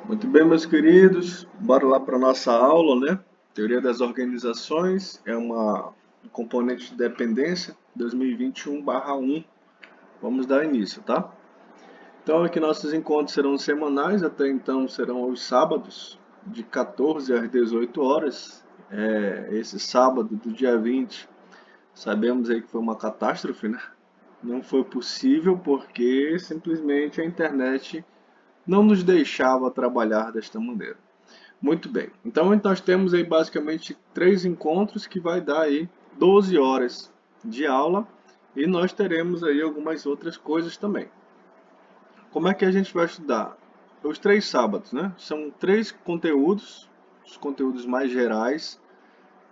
Muito bem, meus queridos, bora lá para nossa aula, né? Teoria das organizações é um componente de dependência 2021/1. Vamos dar início, tá? Então, aqui nossos encontros serão semanais, até então serão aos sábados, de 14 às 18 horas. Esse sábado, do dia 20, sabemos aí que foi uma catástrofe, né? Não foi possível porque simplesmente a internet não nos deixava trabalhar desta maneira. Muito bem. Então nós temos aí basicamente três encontros que vai dar aí 12 horas de aula e nós teremos aí algumas outras coisas também. Como é que a gente vai estudar? Os três sábados, né? São três conteúdos, os conteúdos mais gerais,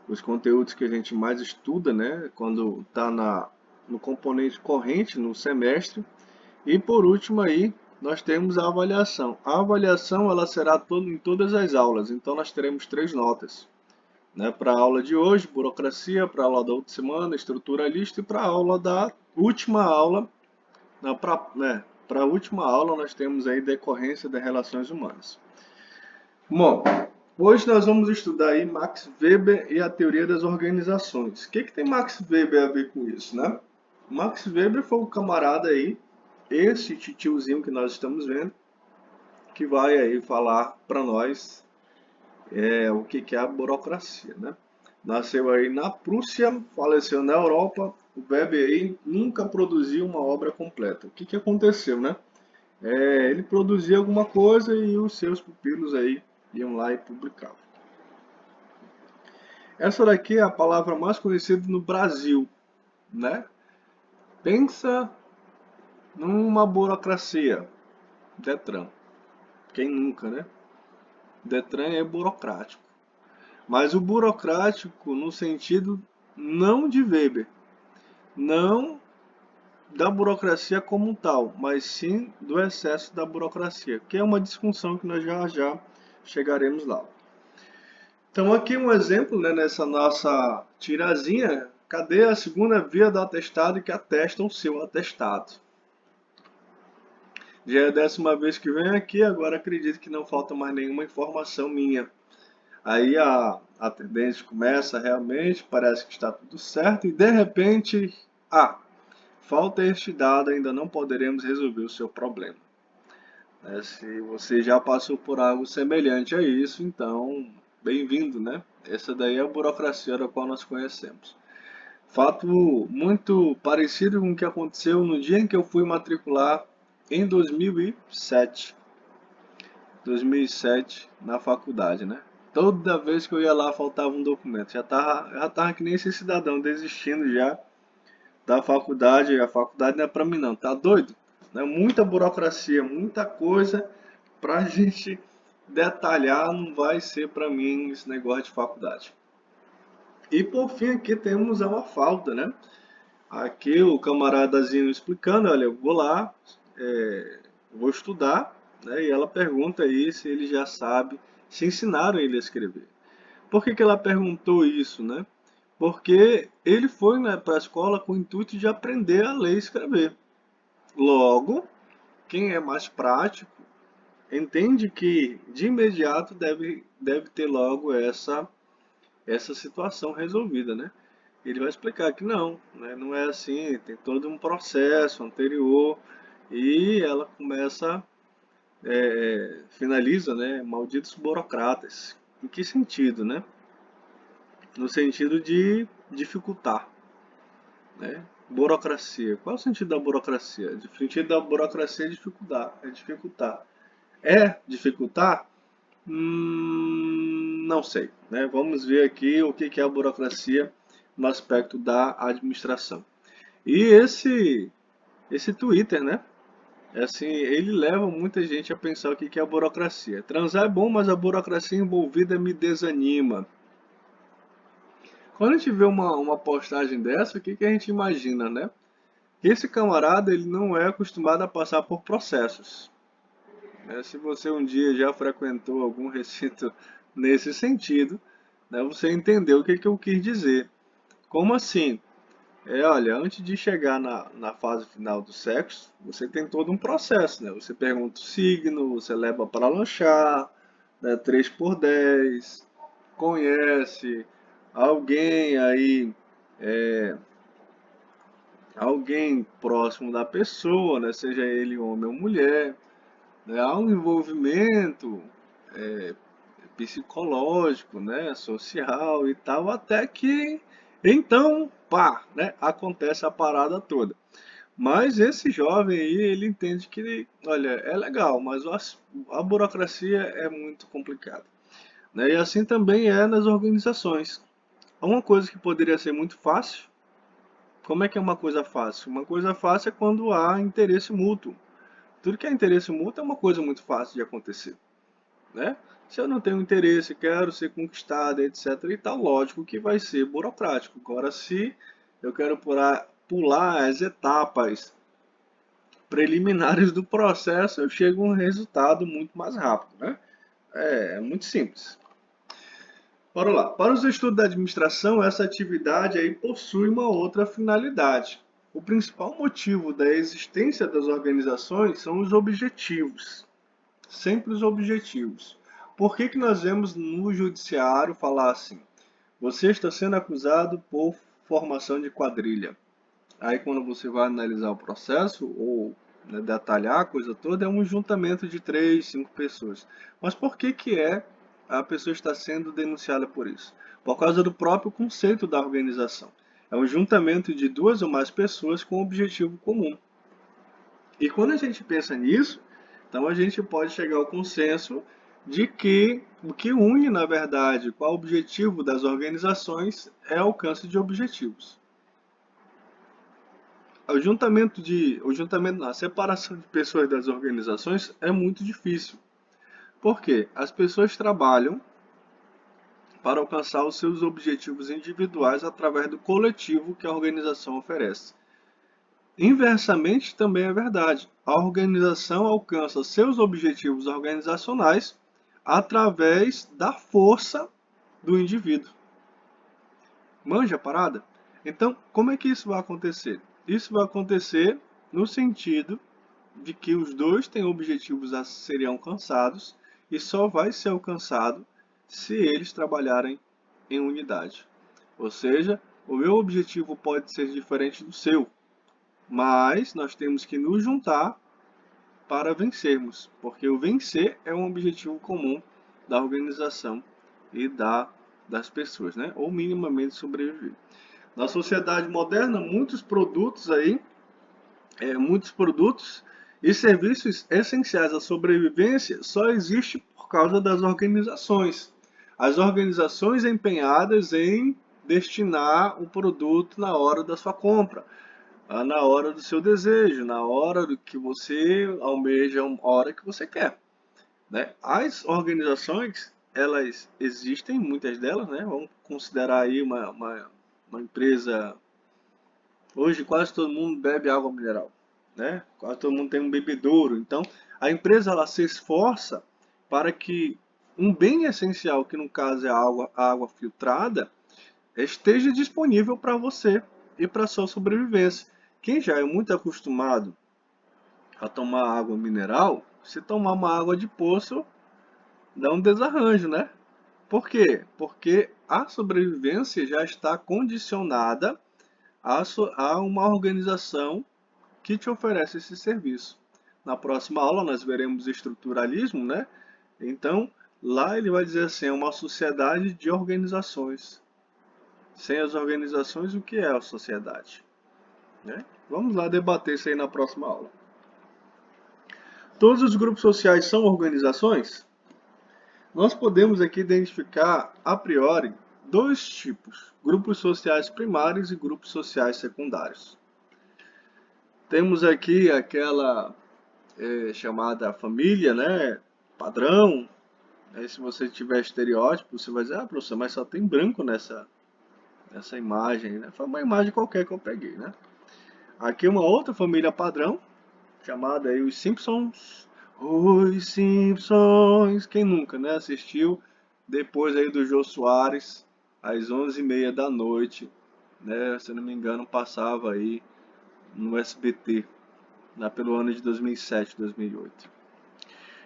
os conteúdos que a gente mais estuda, né? Quando está no componente corrente, no semestre. E por último aí, nós temos a avaliação. A avaliação ela será em todas as aulas, então nós teremos três notas, né? Para a aula de hoje, burocracia, para a aula da outra semana, estruturalista e para a aula da última aula, para a última aula nós temos aí decorrência das relações humanas. Bom, hoje nós vamos estudar aí Max Weber e a teoria das organizações. O que tem Max Weber a ver com isso, né? Max Weber foi o camarada aí, esse tiozinho que nós estamos vendo, que vai aí falar para nós o que é a burocracia, né? Nasceu aí na Prússia, faleceu na Europa. O Weber aí nunca produziu uma obra completa. O que aconteceu, né? Ele produzia alguma coisa e os seus pupilos aí iam lá e publicavam. Essa daqui é a palavra mais conhecida no Brasil, né? Pensa numa burocracia, Detran. Quem nunca, né? Detran é burocrático. Mas o burocrático no sentido não de Weber, não da burocracia como um tal, mas sim do excesso da burocracia, que é uma disfunção que nós já chegaremos lá. Então aqui um exemplo, né, nessa nossa tirazinha, cadê a segunda via do atestado que atestam o seu atestado? Já é a 10ª vez que venho aqui, agora acredito que não falta mais nenhuma informação minha. Aí a atendente começa realmente, parece que está tudo certo e de repente, falta este dado, ainda não poderemos resolver o seu problema. Se você já passou por algo semelhante a isso, então bem-vindo, né? Essa daí é a burocracia da qual nós conhecemos. Fato muito parecido com o que aconteceu no dia em que eu fui matricular em 2007. 2007 na faculdade, né? Toda vez que eu ia lá faltava um documento. Já tava que nem esse cidadão desistindo já da faculdade. A faculdade não é pra mim não, tá doido? Né? Muita burocracia, muita coisa pra gente detalhar, não vai ser pra mim esse negócio de faculdade. E por fim aqui temos uma falta, né? Aqui o camaradazinho explicando, olha, eu vou lá, vou estudar, né? E ela pergunta aí se ele já sabe, se ensinaram ele a escrever. Por que ela perguntou isso, né? Porque ele foi, né, para a escola com o intuito de aprender a ler e escrever. Logo, quem é mais prático entende que de imediato deve ter logo essa situação resolvida, né? Ele vai explicar que não, né? Não é assim, tem todo um processo anterior e ela começa, finaliza, né? Malditos burocratas. Em que sentido, né? No sentido de dificultar, né? Burocracia. Qual é o sentido da burocracia? O sentido da burocracia é dificultar. É dificultar. É dificultar? Não sei, né? Vamos ver aqui o que é a burocracia no aspecto da administração. E esse Twitter, né? Assim, ele leva muita gente a pensar o que é a burocracia. Transar é bom, mas a burocracia envolvida me desanima. Quando a gente vê uma postagem dessa, o que a gente imagina, né? Esse camarada ele não é acostumado a passar por processos. Né? Se você um dia já frequentou algum recinto nesse sentido, né, você entendeu o que eu quis dizer. Como assim? Olha, antes de chegar na fase final do sexo, você tem todo um processo, né? Você pergunta o signo, você leva para lanchar, né, 3 por 10, conhece alguém aí, é, alguém próximo da pessoa, né? Seja ele homem ou mulher, né? Há um envolvimento é, psicológico, né? Social e tal, até que então, pá, né? Acontece a parada toda. Mas esse jovem aí, ele entende que, olha, é legal, mas a burocracia é muito complicada, né? E assim também é nas organizações. Uma coisa que poderia ser muito fácil, como é que é uma coisa fácil? Uma coisa fácil é quando há interesse mútuo. Tudo que é interesse mútuo é uma coisa muito fácil de acontecer, né? Se eu não tenho interesse, quero ser conquistado, etc e tal, lógico que vai ser burocrático. Agora, se eu quero pular as etapas preliminares do processo, eu chego a um resultado muito mais rápido, né? É muito simples. Bora lá. Para os estudos da administração, essa atividade aí possui uma outra finalidade. O principal motivo da existência das organizações são os objetivos. Sempre os objetivos. Por que que nós vemos no judiciário falar assim? Você está sendo acusado por formação de quadrilha. Aí quando você vai analisar o processo ou, né, detalhar a coisa toda, é um juntamento de 3, 5 pessoas. Mas por que que a pessoa está sendo denunciada por isso? Por causa do próprio conceito da organização. É um juntamento de 2 ou mais pessoas com um objetivo comum. E quando a gente pensa nisso, então a gente pode chegar ao consenso de que o que une, na verdade, qual o objetivo das organizações é o alcance de objetivos. A separação de pessoas das organizações é muito difícil. Por quê? As pessoas trabalham para alcançar os seus objetivos individuais através do coletivo que a organização oferece. Inversamente também é verdade. A organização alcança seus objetivos organizacionais através da força do indivíduo. Manja a parada? Então, como é que isso vai acontecer? Isso vai acontecer no sentido de que os dois têm objetivos a serem alcançados e só vai ser alcançado se eles trabalharem em unidade. Ou seja, o meu objetivo pode ser diferente do seu, mas nós temos que nos juntar para vencermos, porque o vencer é um objetivo comum da organização e das pessoas, né? Ou minimamente sobreviver. Na sociedade moderna, muitos produtos e serviços essenciais à sobrevivência só existem por causa das organizações. As organizações empenhadas em destinar o produto na hora da sua compra, na hora do seu desejo, na hora do que você almeja, a hora que você quer, né? As organizações, elas existem, muitas delas, né? Vamos considerar aí uma empresa. Hoje quase todo mundo bebe água mineral, né? Quase todo mundo tem um bebedouro. Então, a empresa ela se esforça para que um bem essencial, que no caso é a água filtrada, esteja disponível para você e para sua sobrevivência. Quem já é muito acostumado a tomar água mineral, se tomar uma água de poço, dá um desarranjo, né? Por quê? Porque a sobrevivência já está condicionada a uma organização que te oferece esse serviço. Na próxima aula nós veremos estruturalismo, né? Então, lá ele vai dizer assim, é uma sociedade de organizações. Sem as organizações, o que é a sociedade? Né? Vamos lá debater isso aí na próxima aula. Todos os grupos sociais são organizações? Nós podemos aqui identificar, a priori, dois tipos: grupos sociais primários e grupos sociais secundários. Temos aqui aquela chamada família, né? Padrão. Aí, se você tiver estereótipo, você vai dizer, ah, professor, mas só tem branco nessa imagem, né? Foi uma imagem qualquer que eu peguei, né? Aqui uma outra família padrão, chamada aí os Simpsons. Os Simpsons. Quem nunca, né? Assistiu depois aí do Jô Soares, às 11h30 da noite, né? Se eu não me engano, passava aí no SBT, lá pelo ano de 2007, 2008.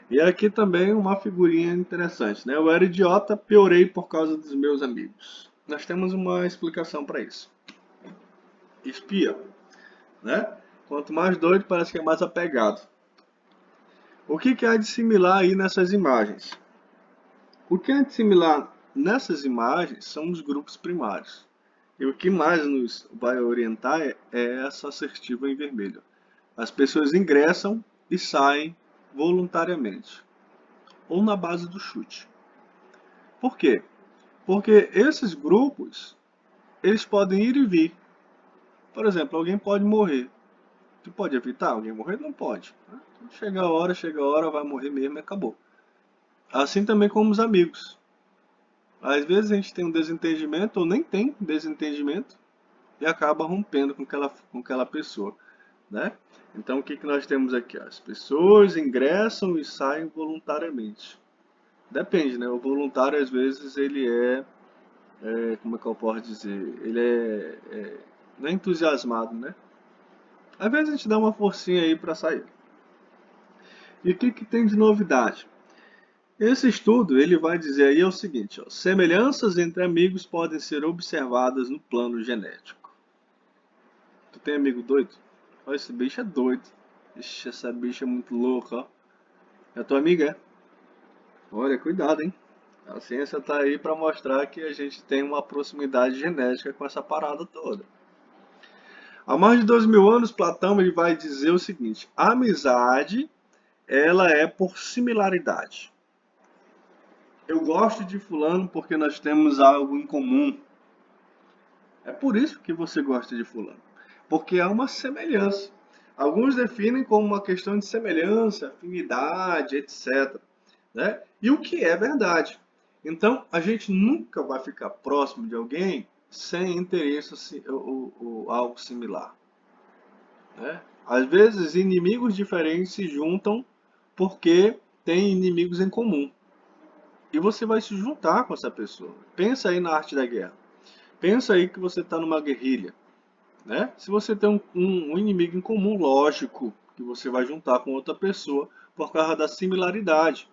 E aqui também uma figurinha interessante, né? Eu era idiota, piorei por causa dos meus amigos. Nós temos uma explicação para isso. Espia, né? Quanto mais doido, parece que é mais apegado. O que há de similar aí nessas imagens? O que há de similar nessas imagens são os grupos primários. E o que mais nos vai orientar é essa assertiva em vermelho. As pessoas ingressam e saem voluntariamente, ou na base do chute. Por quê? Porque esses grupos, eles podem ir e vir. Por exemplo, alguém pode morrer. Tu pode evitar alguém morrer? Não pode. Né? Chega a hora, vai morrer mesmo e acabou. Assim também como os amigos. Às vezes a gente tem um desentendimento ou nem tem desentendimento e acaba rompendo com aquela pessoa, né? Então o que nós temos aqui? As pessoas ingressam e saem voluntariamente. Depende, né? O voluntário às vezes ele como é que eu posso dizer? Ele não é entusiasmado, né? Às vezes a gente dá uma forcinha aí para sair. E o que tem de novidade? Esse estudo ele vai dizer aí o seguinte, ó, semelhanças entre amigos podem ser observadas no plano genético. Tu tem amigo doido? Olha, esse bicho é doido. Ixi, essa bicha é muito louca, ó. É tua amiga, é? Olha, cuidado, hein? A ciência tá aí para mostrar que a gente tem uma proximidade genética com essa parada toda. Há mais de 2000 anos, Platão ele vai dizer o seguinte: a amizade ela é por similaridade. Eu gosto de fulano porque nós temos algo em comum. É por isso que você gosta de fulano, porque há uma semelhança. Alguns definem como uma questão de semelhança, afinidade, etc. Né? E o que é verdade. Então, a gente nunca vai ficar próximo de alguém sem interesse ou algo similar. Né? Às vezes, inimigos diferentes se juntam porque têm inimigos em comum. E você vai se juntar com essa pessoa. Pensa aí na arte da guerra. Pensa aí que você está numa guerrilha. Né? Se você tem um inimigo em comum, lógico que você vai juntar com outra pessoa por causa da similaridade.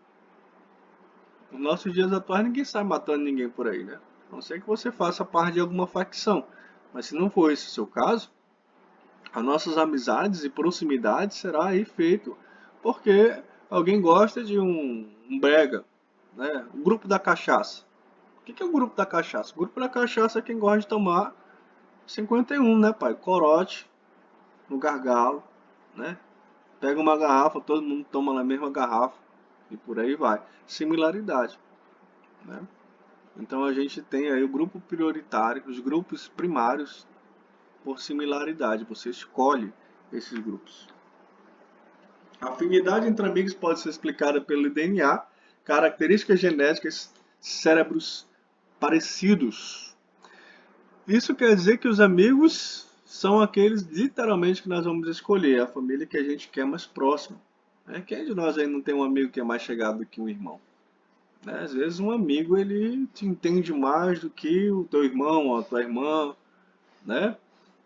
Nos nossos dias atuais ninguém sai matando ninguém por aí, né? A não ser que você faça parte de alguma facção. Mas se não for esse o seu caso, as nossas amizades e proximidade será aí feito porque alguém gosta de um brega, né? O grupo da cachaça. O que é o grupo da cachaça? O grupo da cachaça é quem gosta de tomar 51, né, pai? Corote no gargalo, né? Pega uma garrafa, todo mundo toma na mesma garrafa e por aí vai. Similaridade, né? Então a gente tem aí o grupo prioritário, os grupos primários por similaridade. Você escolhe esses grupos. A afinidade entre amigos pode ser explicada pelo DNA, características genéticas, cérebros parecidos. Isso quer dizer que os amigos são aqueles literalmente que nós vamos escolher, a família que a gente quer mais próximo. Né? Quem de nós aí não tem um amigo que é mais chegado do que um irmão? Né? Às vezes um amigo ele te entende mais do que o teu irmão ou a tua irmã, né?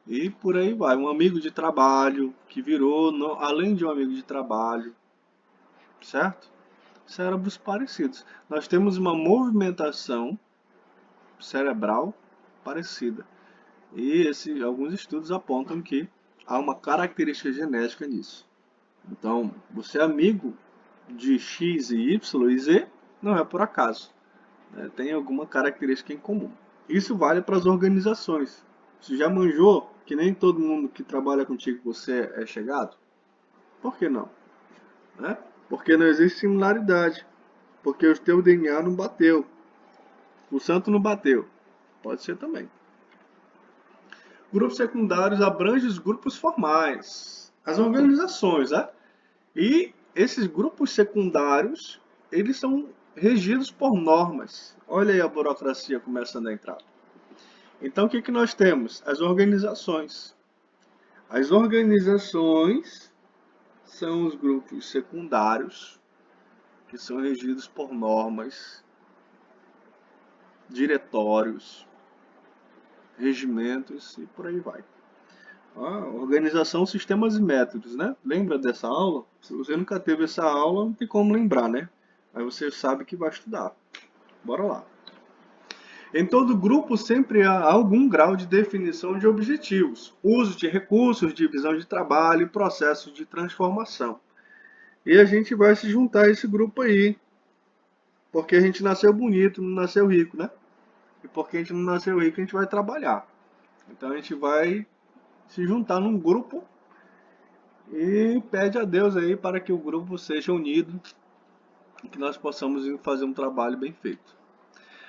E por aí vai. Um amigo de trabalho que virou, além de um amigo de trabalho, certo? Cérebros parecidos. Nós temos uma movimentação cerebral parecida. E alguns estudos apontam que há uma característica genética nisso. Então, você é amigo de X e Y e Z não é por acaso. Né? Tem alguma característica em comum. Isso vale para as organizações. Você já manjou que nem todo mundo que trabalha contigo você é chegado? Por que não? Né? Porque não existe similaridade. Porque o teu DNA não bateu. O santo não bateu. Pode ser também. Grupos secundários abrangem os grupos formais, as organizações, né? E esses grupos secundários, eles são regidos por normas. Olha aí a burocracia começando a entrar. Então, o que nós temos? As organizações. As organizações são os grupos secundários que são regidos por normas, diretórios, regimentos e por aí vai. Organização, sistemas e métodos, né? Lembra dessa aula? Se você nunca teve essa aula, não tem como lembrar, né? Aí você sabe que vai estudar. Bora lá. Em todo grupo sempre há algum grau de definição de objetivos, uso de recursos, divisão de trabalho e processos de transformação. E a gente vai se juntar a esse grupo aí, porque a gente nasceu bonito, não nasceu rico, né? E porque a gente não nasceu rico, a gente vai trabalhar. Então a gente vai se juntar num grupo e pede a Deus aí para que o grupo seja unido e que nós possamos fazer um trabalho bem feito.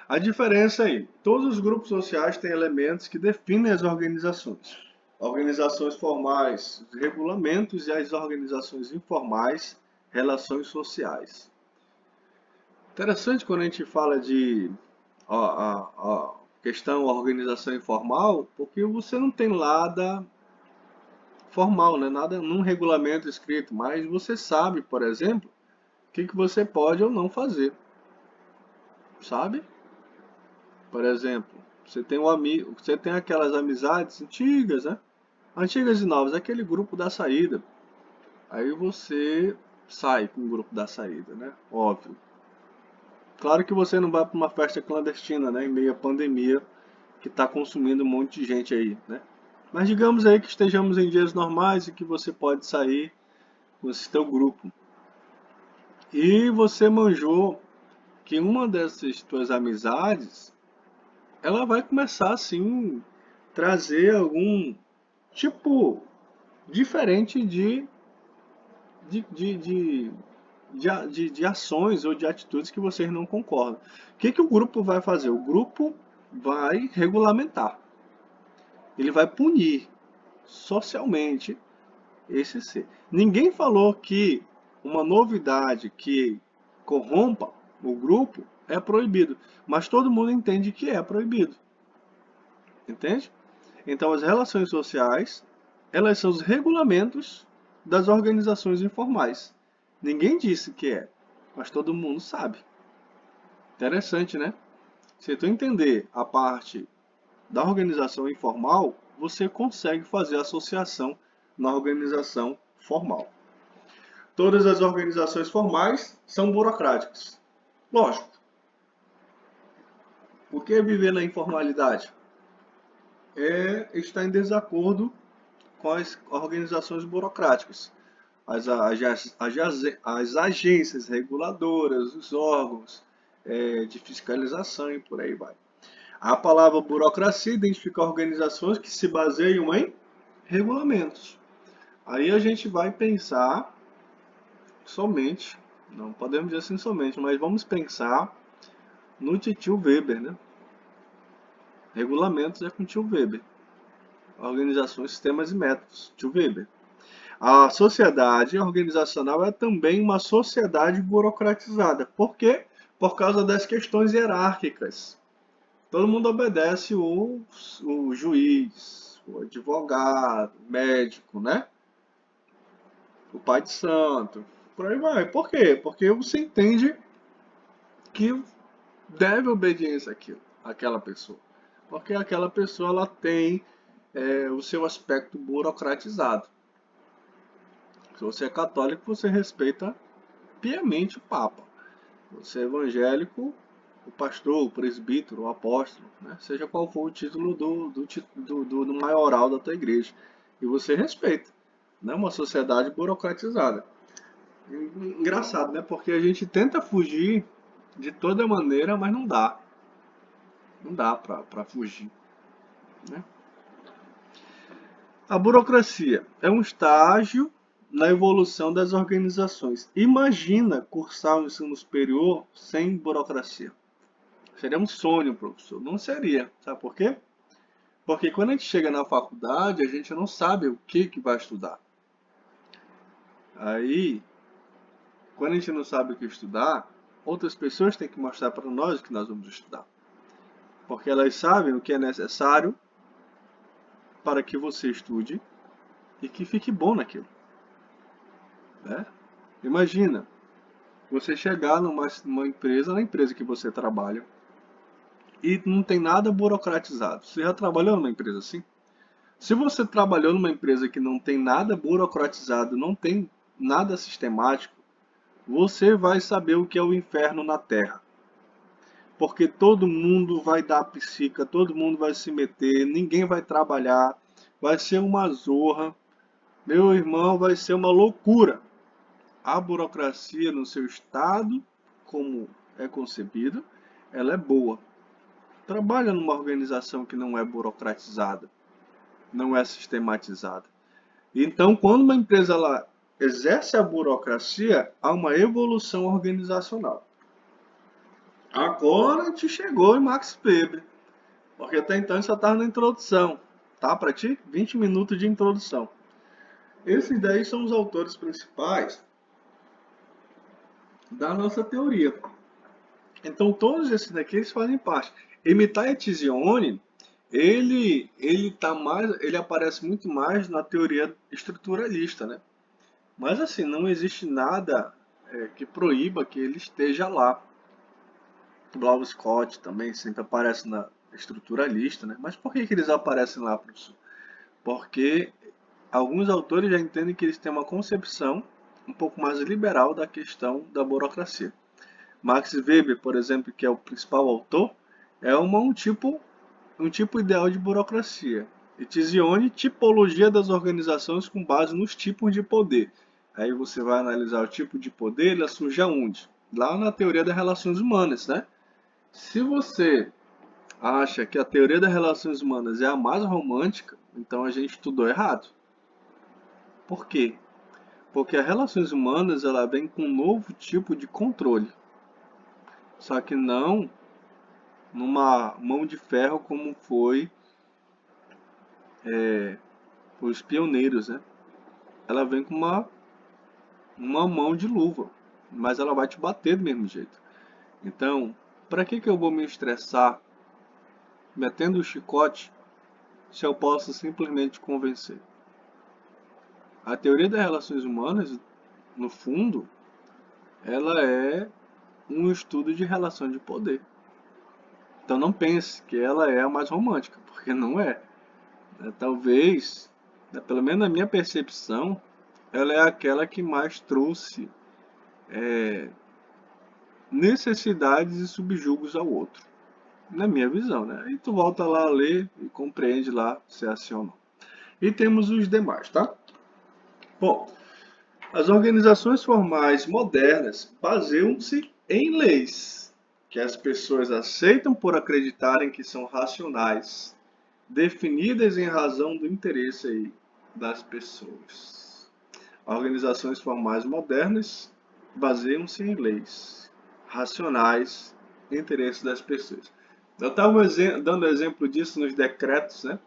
A diferença aí, todos os grupos sociais têm elementos que definem as organizações. Organizações formais, regulamentos, e as organizações informais, relações sociais. Interessante quando a gente fala de questão organização informal, porque você não tem nada formal, né? Nada num regulamento escrito, mas você sabe, por exemplo, o que você pode ou não fazer, sabe? Por exemplo, você tem um amigo, você tem aquelas amizades antigas, né? Antigas e novas, aquele grupo da saída. Aí você sai com o grupo da saída, né? Óbvio. Claro que você não vai para uma festa clandestina, né? Em meio à pandemia, que está consumindo um monte de gente aí, né? Mas digamos aí que estejamos em dias normais e que você pode sair com esse teu grupo. E você manjou que uma dessas tuas amizades, ela vai começar assim trazer algum tipo diferente de, de, de, de ações ou de atitudes que vocês não concordam. O que o grupo vai fazer? O grupo vai regulamentar. Ele vai punir socialmente esse ser. Ninguém falou que uma novidade que corrompa o grupo é proibido, mas todo mundo entende que é proibido. Entende? Então, as relações sociais, elas são os regulamentos das organizações informais. Ninguém disse que é, mas todo mundo sabe. Interessante, né? Se tu entender a parte da organização informal, você consegue fazer associação na organização formal. Todas as organizações formais são burocráticas. Lógico. O que é viver na informalidade? É estar em desacordo com as organizações burocráticas, as agências reguladoras, os órgãos de fiscalização e por aí vai. A palavra burocracia identifica organizações que se baseiam em regulamentos. Aí a gente vai pensar somente, não podemos dizer assim somente, mas vamos pensar no tio Weber, né? Regulamentos é com tio Weber. Organizações, sistemas e métodos, tio Weber. A sociedade organizacional é também uma sociedade burocratizada. Por quê? Por causa das questões hierárquicas. Todo mundo obedece o juiz, o advogado, o médico, né? O pai de santo. Por aí vai. Por quê? Porque você entende que deve obediência àquela pessoa. Porque aquela pessoa ela tem o seu aspecto burocratizado. Se você é católico, você respeita piamente o Papa. Você é evangélico, o pastor, o presbítero, o apóstolo, né? Seja qual for o título do maioral da tua igreja. E você respeita. Né? Uma sociedade burocratizada. Engraçado, né? Porque a gente tenta fugir de toda maneira, mas não dá. Não dá para fugir. Né? A burocracia é um estágio na evolução das organizações. Imagina cursar o ensino superior sem burocracia. Seria um sonho, professor. Não seria. Sabe por quê? Porque quando a gente chega na faculdade, a gente não sabe o que vai estudar. Aí, quando a gente não sabe o que estudar, outras pessoas têm que mostrar para nós o que nós vamos estudar. Porque elas sabem o que é necessário para que você estude e que fique bom naquilo. Né? Imagina, você chegar numa empresa, na empresa que você trabalha, e não tem nada burocratizado. Você já trabalhou numa empresa assim? Se você trabalhou numa empresa que não tem nada burocratizado, não tem nada sistemático, você vai saber o que é o inferno na Terra. Porque todo mundo vai dar psica, todo mundo vai se meter, ninguém vai trabalhar, vai ser uma zorra. Meu irmão, vai ser uma loucura. A burocracia no seu estado, como é concebida, ela é boa. Trabalha numa organização que não é burocratizada, não é sistematizada. Então, quando uma empresa ela exerce a burocracia, há uma evolução organizacional. Agora te chegou em Max Weber, porque até então só estava na introdução. Tá para ti? 20 minutos de introdução. Esses daí são os autores principais da nossa teoria. Então todos esses daqui eles fazem parte. Emitai Etzioni, ele aparece muito mais na teoria estruturalista, né? Mas assim, não existe nada que proíba que ele esteja lá. Blau Scott também sempre aparece na estruturalista, né? Mas por que eles aparecem lá, professor? Porque alguns autores já entendem que eles têm uma concepção um pouco mais liberal da questão da burocracia. Max Weber, por exemplo, que é o principal autor, é um tipo ideal de burocracia. E Tizione, tipologia das organizações com base nos tipos de poder. Aí você vai analisar o tipo de poder, ele surge aonde? Lá na teoria das relações humanas, né? Se você acha que a teoria das relações humanas é a mais romântica, então a gente estudou errado. Por quê? Porque as relações humanas ela vem com um novo tipo de controle. Só que não numa mão de ferro como foi os pioneiros, né? Ela vem com uma mão de luva, mas ela vai te bater do mesmo jeito. Então, para que eu vou me estressar metendo o chicote se eu posso simplesmente convencer? A teoria das relações humanas, no fundo, ela é um estudo de relação de poder. Então não pense que ela é a mais romântica, porque não é. Talvez, pelo menos na minha percepção, ela é aquela que mais trouxe necessidades e subjugos ao outro. Na minha visão, né? Aí tu volta lá a ler e compreende lá se é assim ou não. E temos os demais, tá? Bom, as organizações formais modernas baseiam-se em leis que as pessoas aceitam por acreditarem que são racionais, definidas em razão do interesse aí das pessoas. Organizações formais modernas baseiam-se em leis racionais, interesses das pessoas. Eu estava dando exemplo disso nos decretos, né,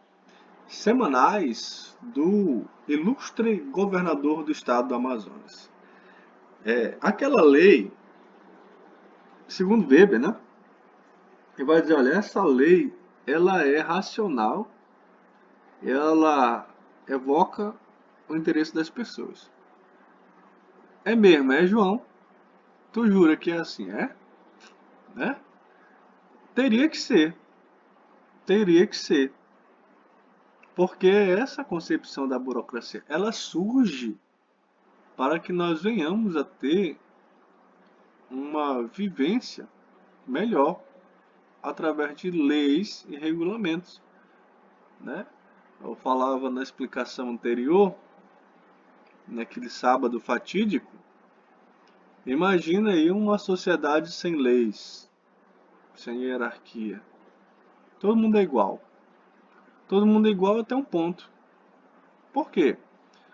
semanais do ilustre governador do estado do Amazonas. Aquela lei, segundo Weber, né, ele vai dizer, olha, essa lei ela é racional, ela evoca o interesse das pessoas. É mesmo, é João? Tu jura que é assim, é? Né? Teria que ser, teria que ser. Porque essa concepção da burocracia, ela surge para que nós venhamos a ter uma vivência melhor através de leis e regulamentos, né? Eu falava na explicação anterior, naquele sábado fatídico, imagina aí uma sociedade sem leis, sem hierarquia. Todo mundo é igual. Todo mundo é igual até um ponto. Por quê?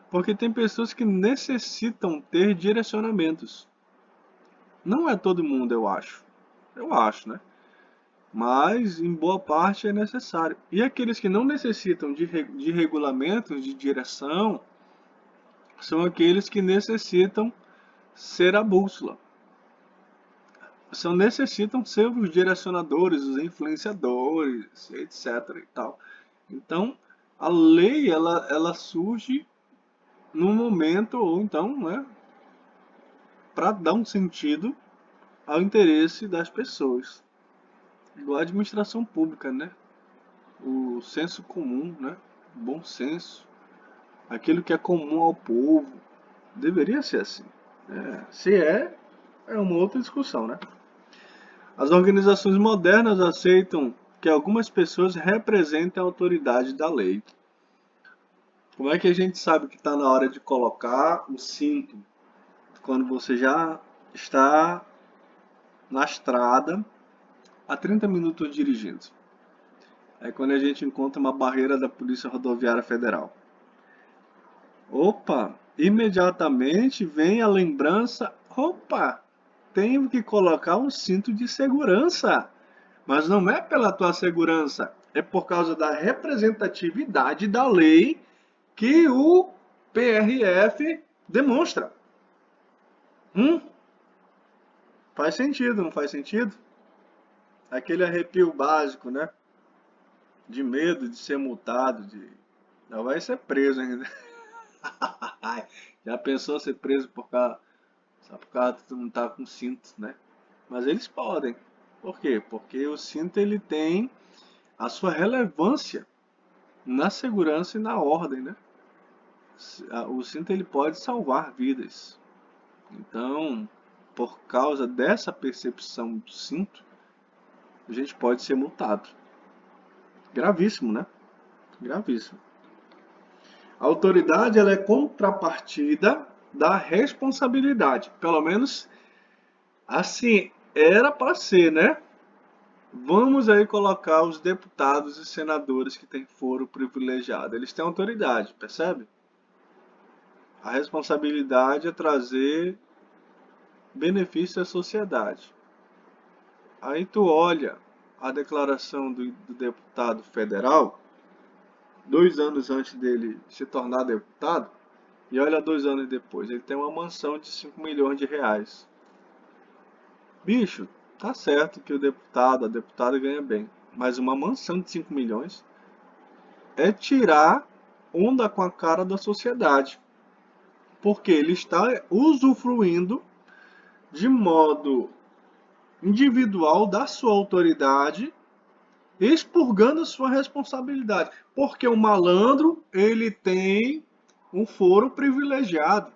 Porque tem pessoas que necessitam ter direcionamentos. Não é todo mundo, eu acho. Eu acho, né? Mas em boa parte é necessário. E aqueles que não necessitam de regulamentos, de direção, são aqueles que necessitam ser a bússola. Necessitam ser os direcionadores, os influenciadores, etc. e tal. Então, a lei ela surge num momento ou então, né, para dar um sentido ao interesse das pessoas. igual a administração pública, né? O senso comum, né? O bom senso, aquilo que é comum ao povo, deveria ser assim. Se é uma outra discussão, né? As organizações modernas aceitam que algumas pessoas representem a autoridade da lei. Como é que a gente sabe que está na hora de colocar o cinto? Quando você já está na estrada a 30 minutos dirigindo. É quando a gente encontra uma barreira da Polícia Rodoviária Federal. Opa, imediatamente vem a lembrança, opa, tenho que colocar um cinto de segurança. Mas não é pela tua segurança, é por causa da representatividade da lei que o PRF demonstra. Faz sentido, não faz sentido? Aquele arrepio básico, né? De medo de ser multado, de não vai ser preso ainda. Já pensou ser preso só por causa que tu não tá com cinto, né? Mas eles podem. Por quê? Porque o cinto ele tem a sua relevância na segurança e na ordem, né? O cinto ele pode salvar vidas. Então, por causa dessa percepção do cinto, a gente pode ser multado. Gravíssimo, né? Gravíssimo. A autoridade ela é contrapartida da responsabilidade. Pelo menos assim era para ser, né? Vamos aí colocar os deputados e senadores que têm foro privilegiado. Eles têm autoridade, percebe? A responsabilidade é trazer benefício à sociedade. Aí tu olha a declaração do deputado federal, 2 anos antes dele se tornar deputado, e olha 2 anos depois, ele tem uma mansão de 5 milhões de reais. Bicho, tá certo que o deputado, a deputada ganha bem, mas uma mansão de 5 milhões é tirar onda com a cara da sociedade. Porque ele está usufruindo de modo individual da sua autoridade, expurgando a sua responsabilidade. Porque o malandro, ele tem um foro privilegiado.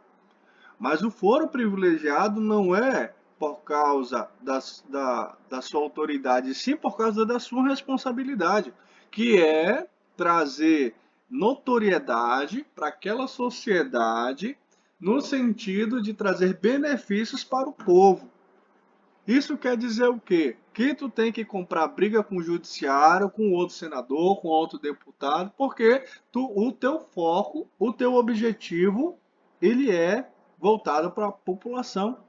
Mas o foro privilegiado não é por causa da sua autoridade, sim por causa da sua responsabilidade, que é trazer notoriedade para aquela sociedade no sentido de trazer benefícios para o povo. Isso quer dizer o quê? Que tu tem que comprar briga com o judiciário, com outro senador, com outro deputado, porque o teu foco, o teu objetivo, ele é voltado para a população.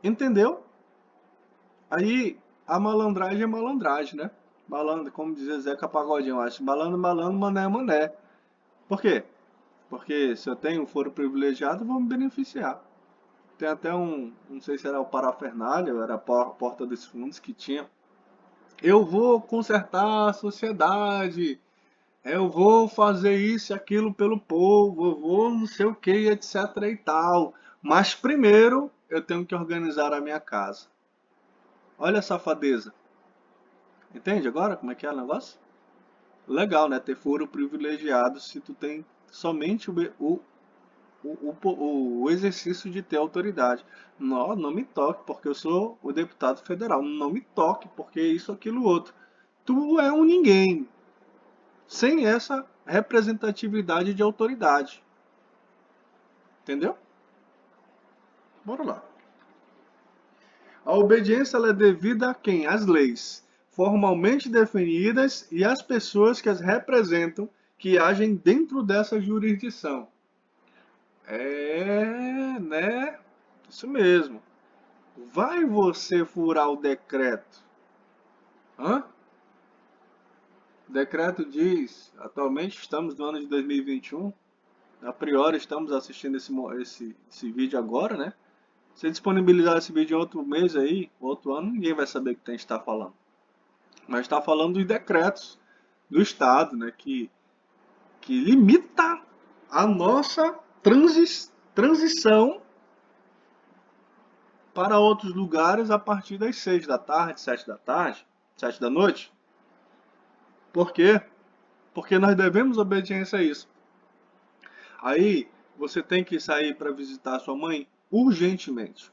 Entendeu? Aí a malandragem é malandragem, né? Malandro, como dizia Zeca Pagodinho, eu acho. Malandro, malandro, mané, mané. Por quê? Porque se eu tenho um foro privilegiado, eu vou me beneficiar. Tem até não sei se era o parafernália, ou era a porta dos fundos que tinha. Eu vou consertar a sociedade, eu vou fazer isso e aquilo pelo povo, eu vou não sei o que, etc e tal. Mas primeiro eu tenho que organizar a minha casa. Olha a safadeza. Entende agora como é que é o negócio? Legal, né? Ter foro privilegiado se tu tem somente o exercício de ter autoridade. Não, não me toque, porque eu sou o deputado federal. Não me toque, porque isso, aquilo, outro. Tu é um ninguém, sem essa representatividade de autoridade. Entendeu? Bora lá. A obediência ela é devida a quem? Às leis, formalmente definidas e às pessoas que as representam, que agem dentro dessa jurisdição. Né? Isso mesmo. Vai você furar o decreto? Hã? O decreto diz, atualmente estamos no ano de 2021, a priori estamos assistindo esse vídeo agora, né? Se disponibilizar esse vídeo em outro mês aí, outro ano, ninguém vai saber o que a gente está falando. Mas está falando dos decretos do Estado, né? Que limita a nossa transição para outros lugares a partir das 6 da tarde, 7 da tarde, 7 da noite. Por quê? Porque nós devemos obediência a isso. Aí você tem que sair para visitar sua mãe urgentemente.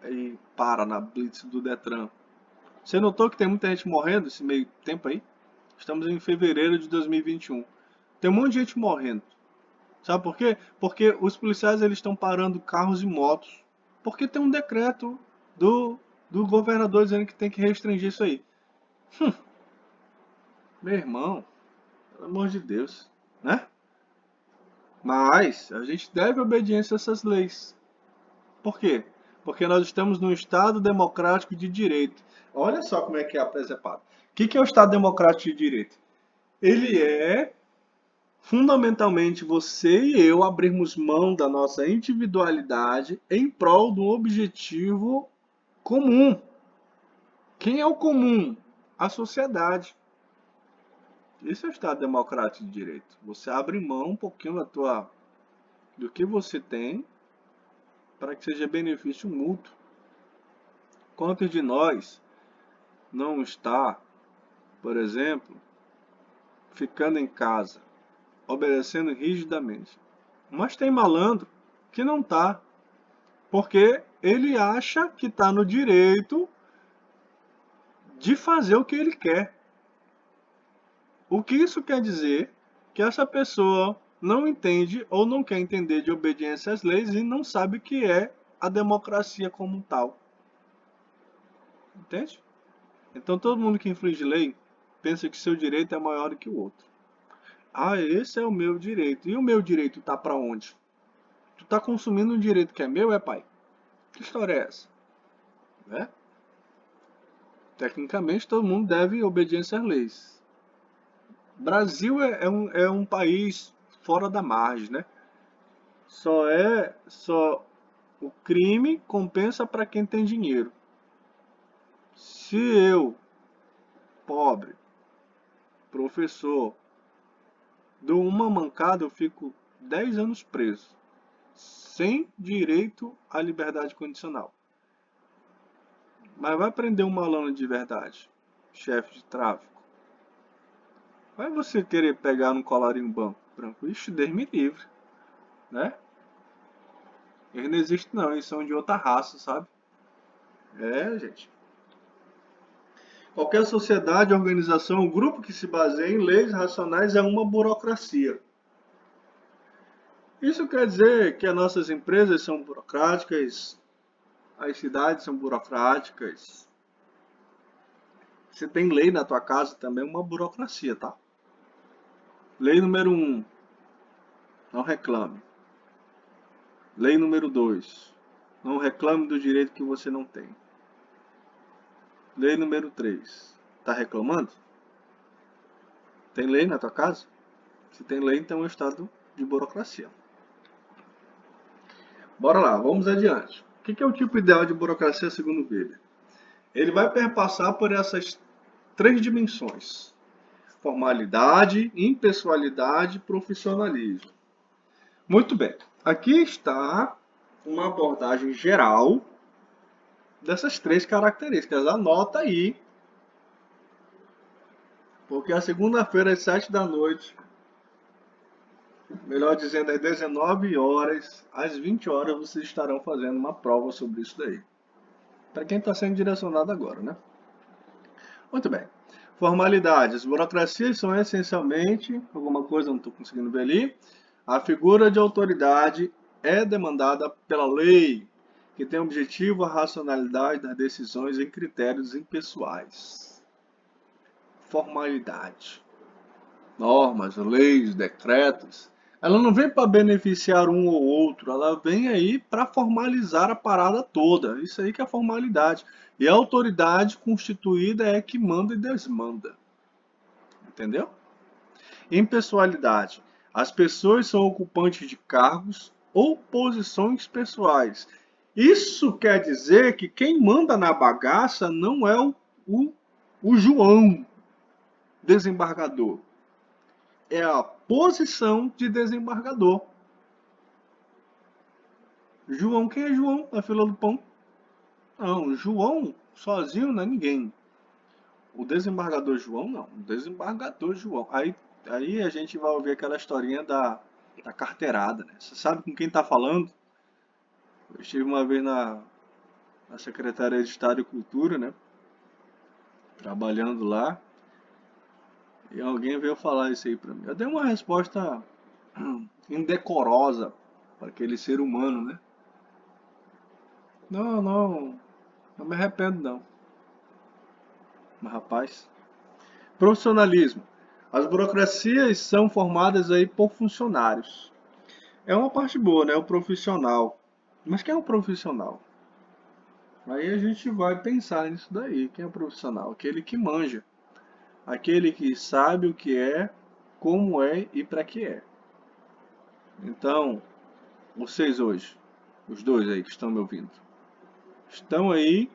Aí para na blitz do Detran. Você notou que tem muita gente morrendo esse meio tempo aí? Estamos em fevereiro de 2021. Tem um monte de gente morrendo. Sabe por quê? Porque os policiais eles estão parando carros e motos. Porque tem um decreto do governador dizendo que tem que restringir isso aí. Meu irmão, pelo amor de Deus, né? Mas a gente deve obediência a essas leis. Por quê? Porque nós estamos num Estado democrático de direito. Olha só como é que é a presepada. O que é o Estado democrático de direito? Ele é fundamentalmente você e eu abrirmos mão da nossa individualidade em prol do objetivo comum. Quem é o comum? A sociedade. Isso é o Estado democrático de direito. Você abre mão um pouquinho do que você tem para que seja benefício mútuo. Quantos de nós não está, por exemplo, ficando em casa, obedecendo rigidamente? Mas tem malandro que não está, porque ele acha que está no direito de fazer o que ele quer. O que isso quer dizer? Que essa pessoa não entende ou não quer entender de obediência às leis e não sabe o que é a democracia como tal. Entende? Então todo mundo que infringe lei pensa que seu direito é maior do que o outro. Ah, esse é o meu direito. E o meu direito tá para onde? Tu tá consumindo um direito que é meu, pai? Que história é essa? Né? Tecnicamente todo mundo deve obediência às leis. Brasil é um país fora da margem, né? Só o crime compensa para quem tem dinheiro. Se eu, pobre, professor, dou uma mancada, eu fico 10 anos preso, sem direito à liberdade condicional. Mas vai prender um malandro de verdade, chefe de tráfico. Vai você querer pegar no colarinho branco? Ixi, Deus me livre, né? Eles não existem não, eles são de outra raça, sabe? É, gente. Qualquer sociedade, organização ou grupo que se baseie em leis racionais é uma burocracia. Isso quer dizer que as nossas empresas são burocráticas, as cidades são burocráticas. Você tem lei na tua casa também, é uma burocracia, tá? Lei número 1, não reclame. Lei número 2, não reclame do direito que você não tem. Lei número 3, tá reclamando? Tem lei na tua casa? Se tem lei, então é um estado de burocracia. Bora lá, vamos adiante. O que é o tipo ideal de burocracia segundo Weber? Ele vai perpassar por essas 3 dimensões: formalidade, impessoalidade e profissionalismo. Muito bem, aqui está uma abordagem geral dessas 3 características. Anota aí, porque a segunda-feira às 7 da noite, melhor dizendo, às 19 horas, às 20 horas, vocês estarão fazendo uma prova sobre isso daí. Para quem está sendo direcionado agora, né? Muito bem. Formalidades. Burocracias são essencialmente, alguma coisa não estou conseguindo ver ali, a figura de autoridade é demandada pela lei, que tem objetivo a racionalidade das decisões em critérios impessoais. Formalidade. Normas, leis, decretos. Ela não vem para beneficiar um ou outro, ela vem aí para formalizar a parada toda. Isso aí que é a formalidade. E a autoridade constituída é que manda e desmanda. Entendeu? Impessoalidade. As pessoas são ocupantes de cargos ou posições pessoais. Isso quer dizer que quem manda na bagaça não é o João, desembargador. É a posição de desembargador. João, quem é João na fila do pão? Não, João sozinho não é ninguém. O desembargador João não. O desembargador João. Aí a gente vai ouvir aquela historinha da carteirada, né? Você sabe com quem tá falando? Eu estive uma vez na Secretaria de Estado e Cultura, né? Trabalhando lá. E alguém veio falar isso aí pra mim. Eu dei uma resposta indecorosa para aquele ser humano, né? Não, não, não me arrependo não. Mas rapaz, profissionalismo. As burocracias são formadas aí por funcionários. É uma parte boa, né? O profissional. Mas quem é o profissional? Aí a gente vai pensar nisso daí. Quem é o profissional? Aquele que manja. Aquele que sabe o que é, como é e para que é. Então, vocês hoje, os dois aí que estão me ouvindo, estão aí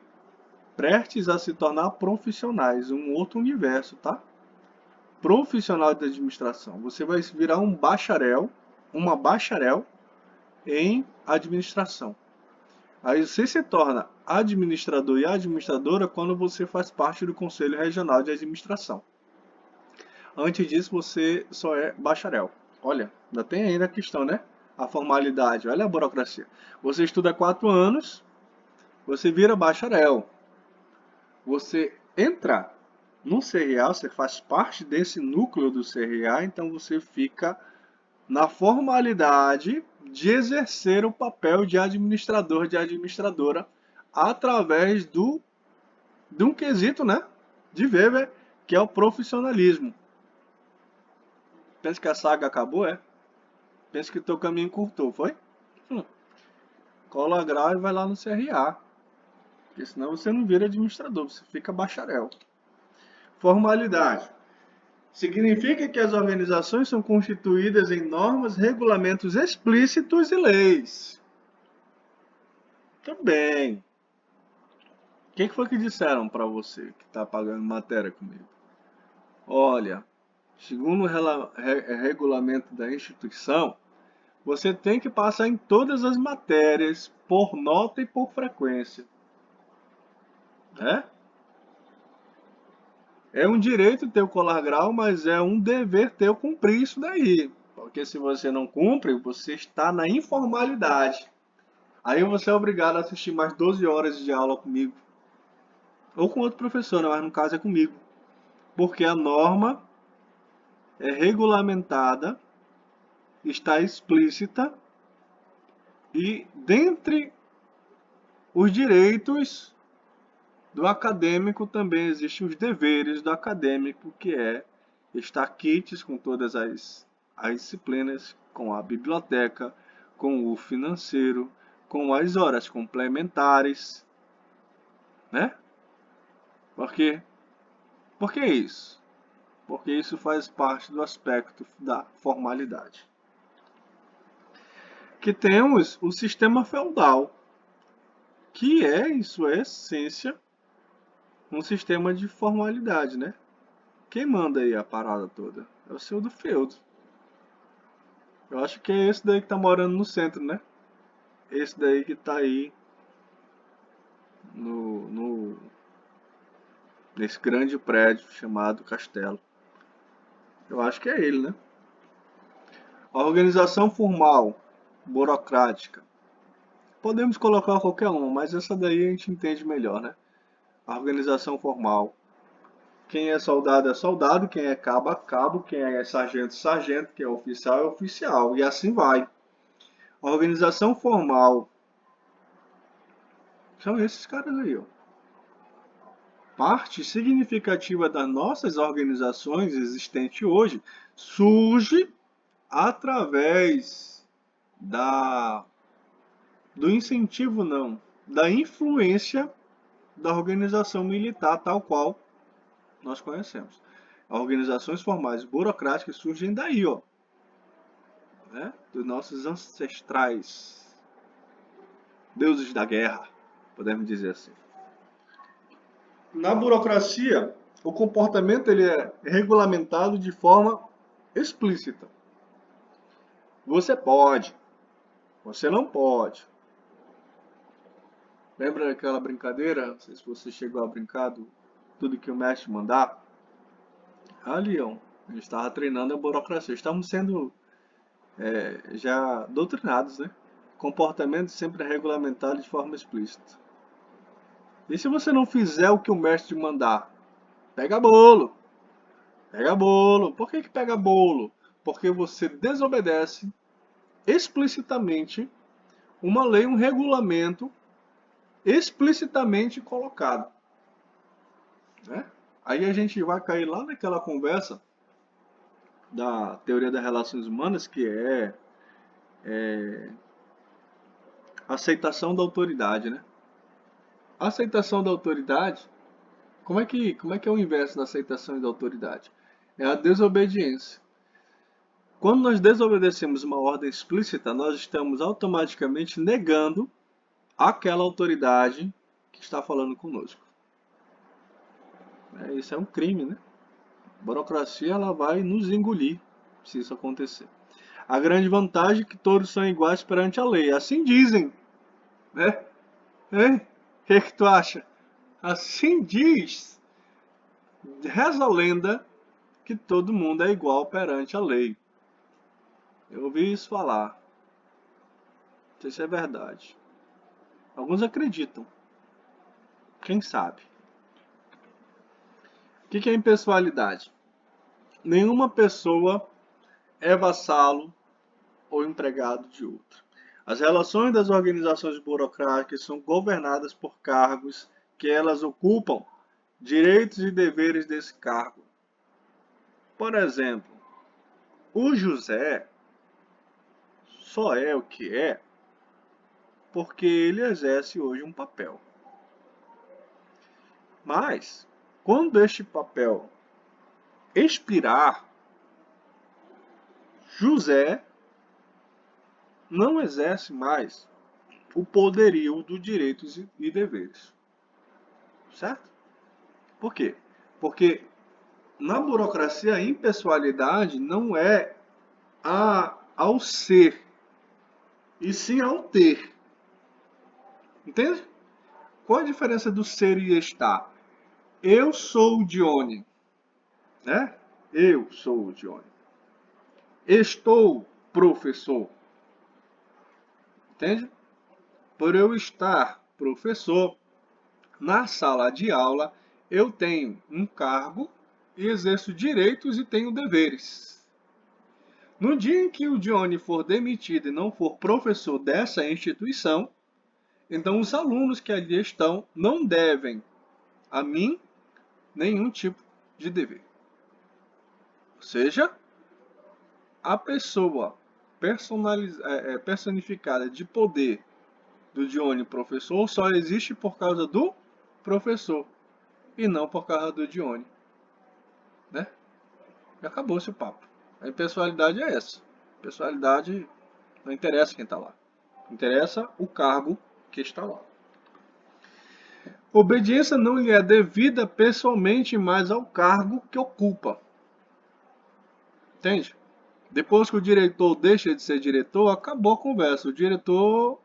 prestes a se tornar profissionais, um outro universo, tá? Profissional de administração. Você vai virar um bacharel, uma bacharel em administração. Aí você se torna administrador e administradora quando você faz parte do Conselho Regional de Administração. Antes disso, você só é bacharel. Olha, ainda tem ainda a questão, né? A formalidade, olha a burocracia. Você estuda 4 anos, você vira bacharel. Você entra no CRA, você faz parte desse núcleo do CRA, então você fica na formalidade de exercer o papel de administrador, de administradora, através de um quesito, né? De Weber, que é o profissionalismo. Pensa que a saga acabou, é? Pensa que teu caminho encurtou, foi? Cola grau e vai lá no CRA. Porque senão você não vira administrador, você fica bacharel. Formalidade. Significa que as organizações são constituídas em normas, regulamentos explícitos e leis. Também. O que foi que disseram para você que está pagando matéria comigo? Olha, segundo o regulamento da instituição, você tem que passar em todas as matérias, por nota e por frequência. Né? É um direito teu colar grau, mas é um dever teu cumprir isso daí. Porque se você não cumpre, você está na informalidade. Aí você é obrigado a assistir mais 12 horas de aula comigo. Ou com outro professor, né? Mas no caso é comigo. Porque a norma é regulamentada, está explícita e dentre os direitos do acadêmico também existem os deveres do acadêmico, que é estar quites com todas as disciplinas, com a biblioteca, com o financeiro, com as horas complementares, né? Por quê? Por que isso? Porque isso faz parte do aspecto da formalidade. Que temos o sistema feudal, que é, em sua essência, um sistema de formalidade, né? Quem manda aí a parada toda? É o senhor do feudo. Eu acho que é esse daí que tá morando no centro, né? Esse daí que tá aí no nesse grande prédio chamado Castelo. Eu acho que é ele, né? A organização formal, burocrática. Podemos colocar qualquer uma, mas essa daí a gente entende melhor, né? A organização formal. Quem é soldado, quem é cabo é cabo, quem é sargento, sargento, quem é oficial, e assim vai. A organização formal são esses caras aí, ó. Parte significativa das nossas organizações existentes hoje surge através da do incentivo não, da influência da organização militar tal qual nós conhecemos. As organizações formais burocráticas surgem daí, ó, né? Dos nossos ancestrais, deuses da guerra, podemos dizer assim. Na burocracia, o comportamento ele é regulamentado de forma explícita. Você pode, você não pode. Lembra daquela brincadeira? Não sei se você chegou a brincar do tudo que o mestre mandar. Ali, ó, a gente estava treinando a burocracia. Estamos sendo já doutrinados, né? Comportamento sempre regulamentado de forma explícita. E se você não fizer o que o mestre mandar? Pega bolo! Pega bolo! Por que que pega bolo? Porque você desobedece explicitamente uma lei, um regulamento explicitamente colocado, né? Aí a gente vai cair lá naquela conversa da teoria das relações humanas, que é aceitação da autoridade, né? A aceitação da autoridade, como é que é o inverso da aceitação da autoridade? É a desobediência. Quando nós desobedecemos uma ordem explícita, nós estamos automaticamente negando aquela autoridade que está falando conosco. Isso é um crime, né? A burocracia ela vai nos engolir se isso acontecer. A grande vantagem é que todos são iguais perante a lei. Assim dizem, né? Hein? O que tu acha? Assim diz, reza a lenda que todo mundo é igual perante a lei. Eu ouvi isso falar. Não sei se é verdade. Alguns acreditam. Quem sabe? O que é impessoalidade? Nenhuma pessoa é vassalo ou empregado de outra. As relações das organizações burocráticas são governadas por cargos que elas ocupam, direitos e deveres desse cargo. Por exemplo, o José só é o que é porque ele exerce hoje um papel. Mas, quando este papel expirar, José não exerce mais o poderio dos direitos e deveres. Certo? Por quê? Porque na burocracia a impessoalidade não é ao ser, e sim ao ter. Entende? Qual a diferença do ser e estar? Eu sou o Dione, né? Eu sou o Dione. Estou professor. Entende? Por eu estar professor, na sala de aula, eu tenho um cargo e exerço direitos e tenho deveres. No dia em que o Dione for demitido e não for professor dessa instituição, então os alunos que ali estão não devem a mim nenhum tipo de dever. Ou seja, a pessoa personificada de poder do Dione professor só existe por causa do professor e não por causa do Dione, né? E acabou-se o papo. A impessoalidade é essa. A impessoalidade não interessa quem está lá. Interessa o cargo que está lá. Obediência não lhe é devida pessoalmente, mas ao cargo que ocupa. Entende? Depois que o diretor deixa de ser diretor, acabou a conversa. O diretor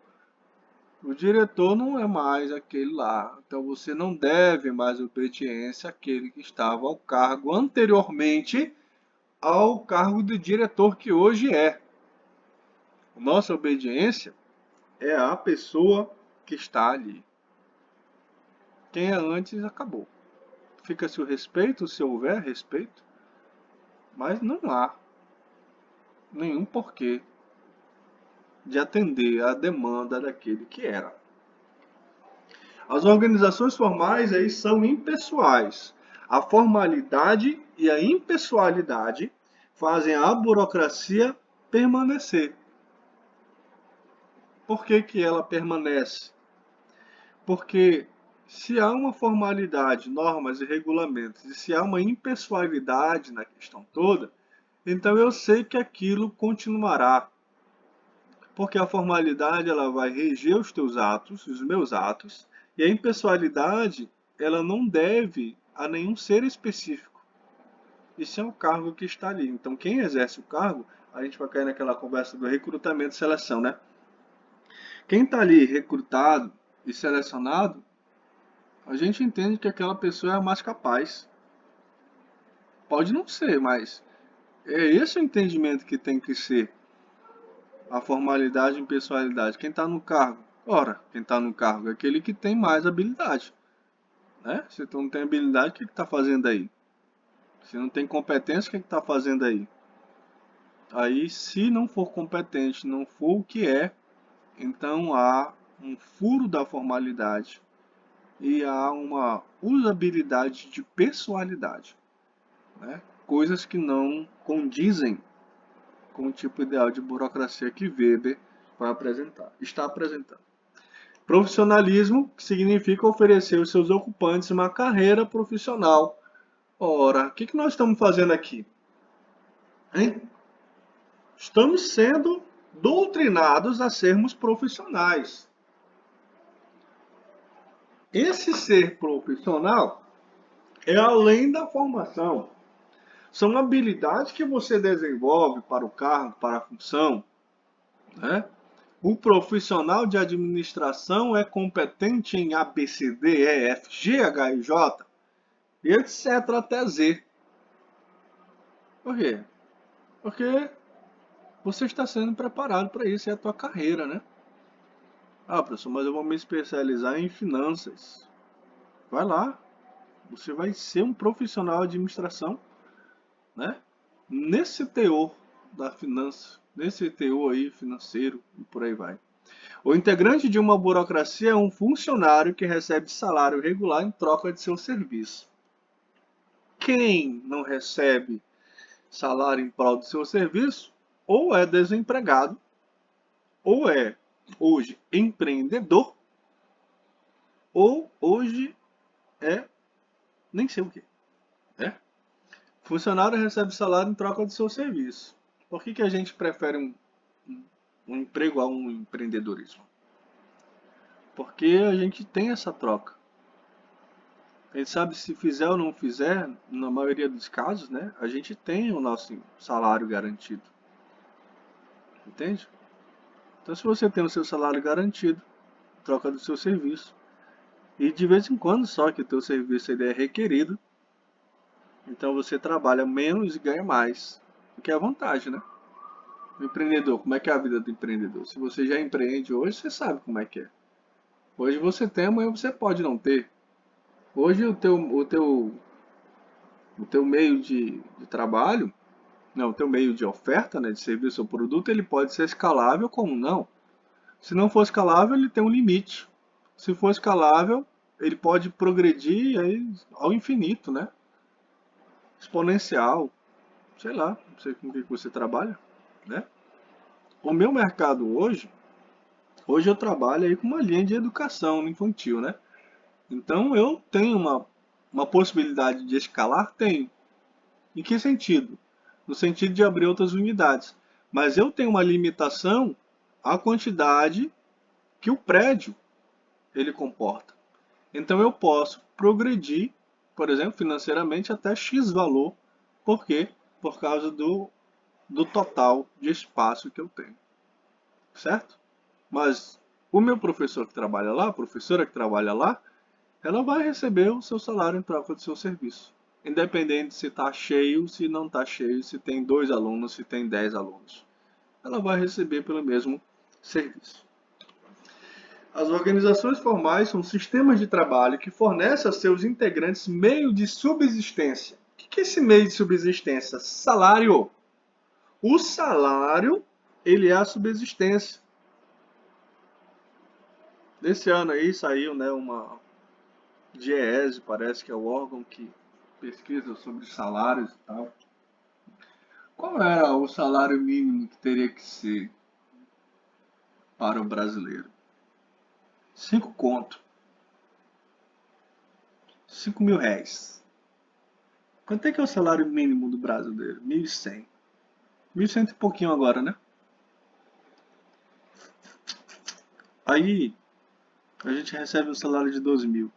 não é mais aquele lá. Então você não deve mais obediência àquele que estava ao cargo anteriormente ao cargo do diretor que hoje é. Nossa obediência é à pessoa que está ali. Quem é antes, acabou. Fica-se o respeito, se houver respeito, mas não há nenhum porquê de atender à demanda daquele que era. As organizações formais aí são impessoais. A formalidade e a impessoalidade fazem a burocracia permanecer. Por que que ela permanece? Porque se há uma formalidade, normas e regulamentos, e se há uma impessoalidade na questão toda, então eu sei que aquilo continuará. Porque a formalidade ela vai reger os teus atos, os meus atos, e a impessoalidade ela não deve a nenhum ser específico. Isso é o cargo que está ali. Então quem exerce o cargo, a gente vai cair naquela conversa do recrutamento e seleção, né? Quem está ali recrutado e selecionado, a gente entende que aquela pessoa é a mais capaz. Pode não ser, mas é esse o entendimento que tem que ser a formalidade e impessoalidade. Quem está no cargo? Ora, quem está no cargo é aquele que tem mais habilidade. Né? Se tu não tem habilidade, o que está fazendo aí? Se não tem competência, o que está fazendo aí? Aí, se não for competente, não for o que é, então há um furo da formalidade e há uma usabilidade de pessoalidade, né? Coisas que não condizem com o tipo ideal de burocracia que Weber vai apresentar, está apresentando. Profissionalismo, que significa oferecer aos seus ocupantes uma carreira profissional. Ora, o que nós estamos fazendo aqui? Hein? Estamos sendo doutrinados a sermos profissionais. Esse ser profissional é além da formação. São habilidades que você desenvolve para o cargo, para a função, né? O profissional de administração é competente em A, B, C, D, E, F, G, H, I, J, etc. até Z. Por quê? Porque você está sendo preparado para isso, é a tua carreira, né? Ah, professor, mas eu vou me especializar em finanças. Vai lá, você vai ser um profissional de administração, né? Nesse teor da finança, nesse teor aí financeiro e por aí vai. O integrante de uma burocracia é um funcionário que recebe salário regular em troca de seu serviço. Quem não recebe salário em prol do seu serviço, ou é desempregado, ou é hoje empreendedor, ou hoje é nem sei o que, né? Funcionário recebe salário em troca do seu serviço. Por que a gente prefere um emprego a um empreendedorismo? Porque a gente tem essa troca. A gente sabe se fizer ou não fizer, na maioria dos casos, né? A gente tem o nosso salário garantido. Entende? Então, se você tem o seu salário garantido, troca do seu serviço, e de vez em quando só que o teu serviço ele é requerido, então você trabalha menos e ganha mais, o que é a vantagem, né? O empreendedor, como é que é a vida do empreendedor? Se você já empreende hoje, você sabe como é que é. Hoje você tem, amanhã você pode não ter. Hoje o teu meio de trabalho, não, o teu meio de oferta, né, de serviço ou produto, ele pode ser escalável como não. Se não for escalável, ele tem um limite. Se for escalável, ele pode progredir aí ao infinito, né? Exponencial, sei lá, não sei com o que você trabalha, né? O meu mercado hoje eu trabalho aí com uma linha de educação infantil, né? Então eu tenho uma possibilidade de escalar? Tenho. Em que sentido? No sentido de abrir outras unidades. Mas eu tenho uma limitação à quantidade que o prédio ele comporta. Então eu posso progredir, por exemplo, financeiramente até X valor. Por quê? Por causa do total de espaço que eu tenho. Certo? Mas o meu professor que trabalha lá, a professora que trabalha lá, ela vai receber o seu salário em troca do seu serviço. Independente se está cheio, se não está cheio, se tem 2 alunos, se tem 10 alunos. Ela vai receber pelo mesmo serviço. As organizações formais são sistemas de trabalho que fornecem a seus integrantes meio de subsistência. O que é esse meio de subsistência? Salário. O salário, ele é a subsistência. Nesse ano aí saiu, né, uma DIEESE, parece que é o órgão que pesquisa sobre salários e tal. Qual era o salário mínimo que teria que ser para o brasileiro? 5 conto. 5.000 reais. Quanto é que é o salário mínimo do brasileiro? 1.100. 1.100 e pouquinho agora, né? Aí a gente recebe um salário de 2.000.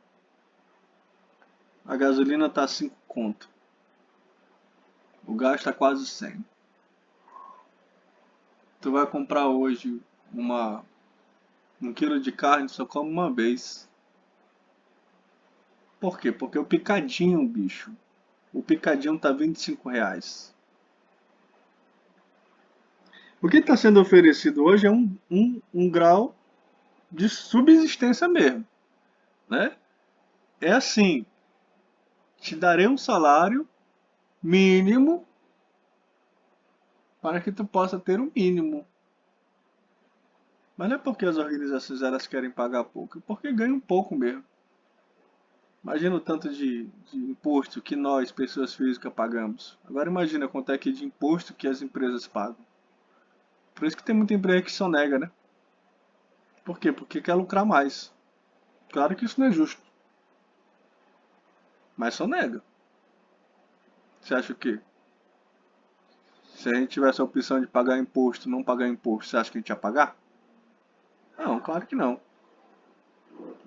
A gasolina tá 5 conto. O gás está quase 100. Tu vai comprar hoje uma Um quilo de carne só come uma vez. Por quê? Porque o picadinho, bicho. O picadinho tá R$ 25. O que está sendo oferecido hoje é um grau de subsistência mesmo, né? É assim, te darei um salário mínimo para que tu possa ter um mínimo. Mas não é porque as organizações elas querem pagar pouco, é porque ganham pouco mesmo. Imagina o tanto de imposto que nós, pessoas físicas, pagamos. Agora imagina quanto é que de imposto que as empresas pagam. Por isso que tem muita empresa que sonega, né? Por quê? Porque quer lucrar mais. Claro que isso não é justo, mas sonega. Você acha o quê? Se a gente tivesse a opção de pagar imposto, não pagar imposto, você acha que a gente ia pagar? Não, claro que não,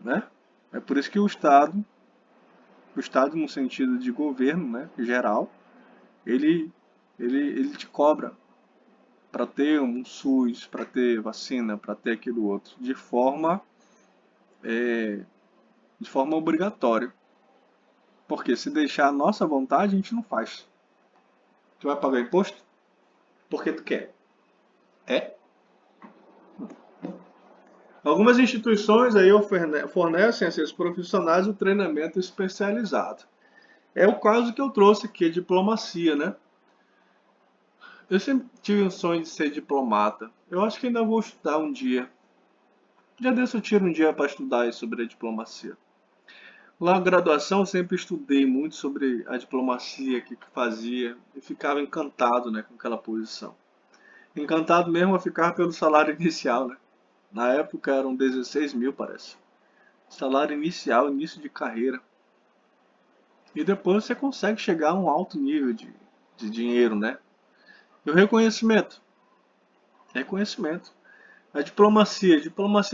né? É por isso que o Estado no sentido de governo, né, geral, ele, ele te cobra para ter um SUS, para ter vacina, para ter aquilo outro, de forma obrigatória. Porque se deixar a nossa vontade, a gente não faz. Tu vai pagar imposto? Porque tu quer. É. Algumas instituições aí fornecem a seus profissionais o treinamento especializado. É o caso que eu trouxe aqui, a diplomacia, né? Eu sempre tive um sonho de ser diplomata. Eu acho que ainda vou estudar um dia. Já desse eu tiro um dia para estudar sobre a diplomacia. Lá na graduação eu sempre estudei muito sobre a diplomacia que fazia e ficava encantado, né, com aquela posição. Encantado mesmo a ficar pelo salário inicial, né? Na época eram 16 mil, parece. Salário inicial, início de carreira. E depois você consegue chegar a um alto nível de dinheiro, né? E o reconhecimento. Reconhecimento. Diplomacia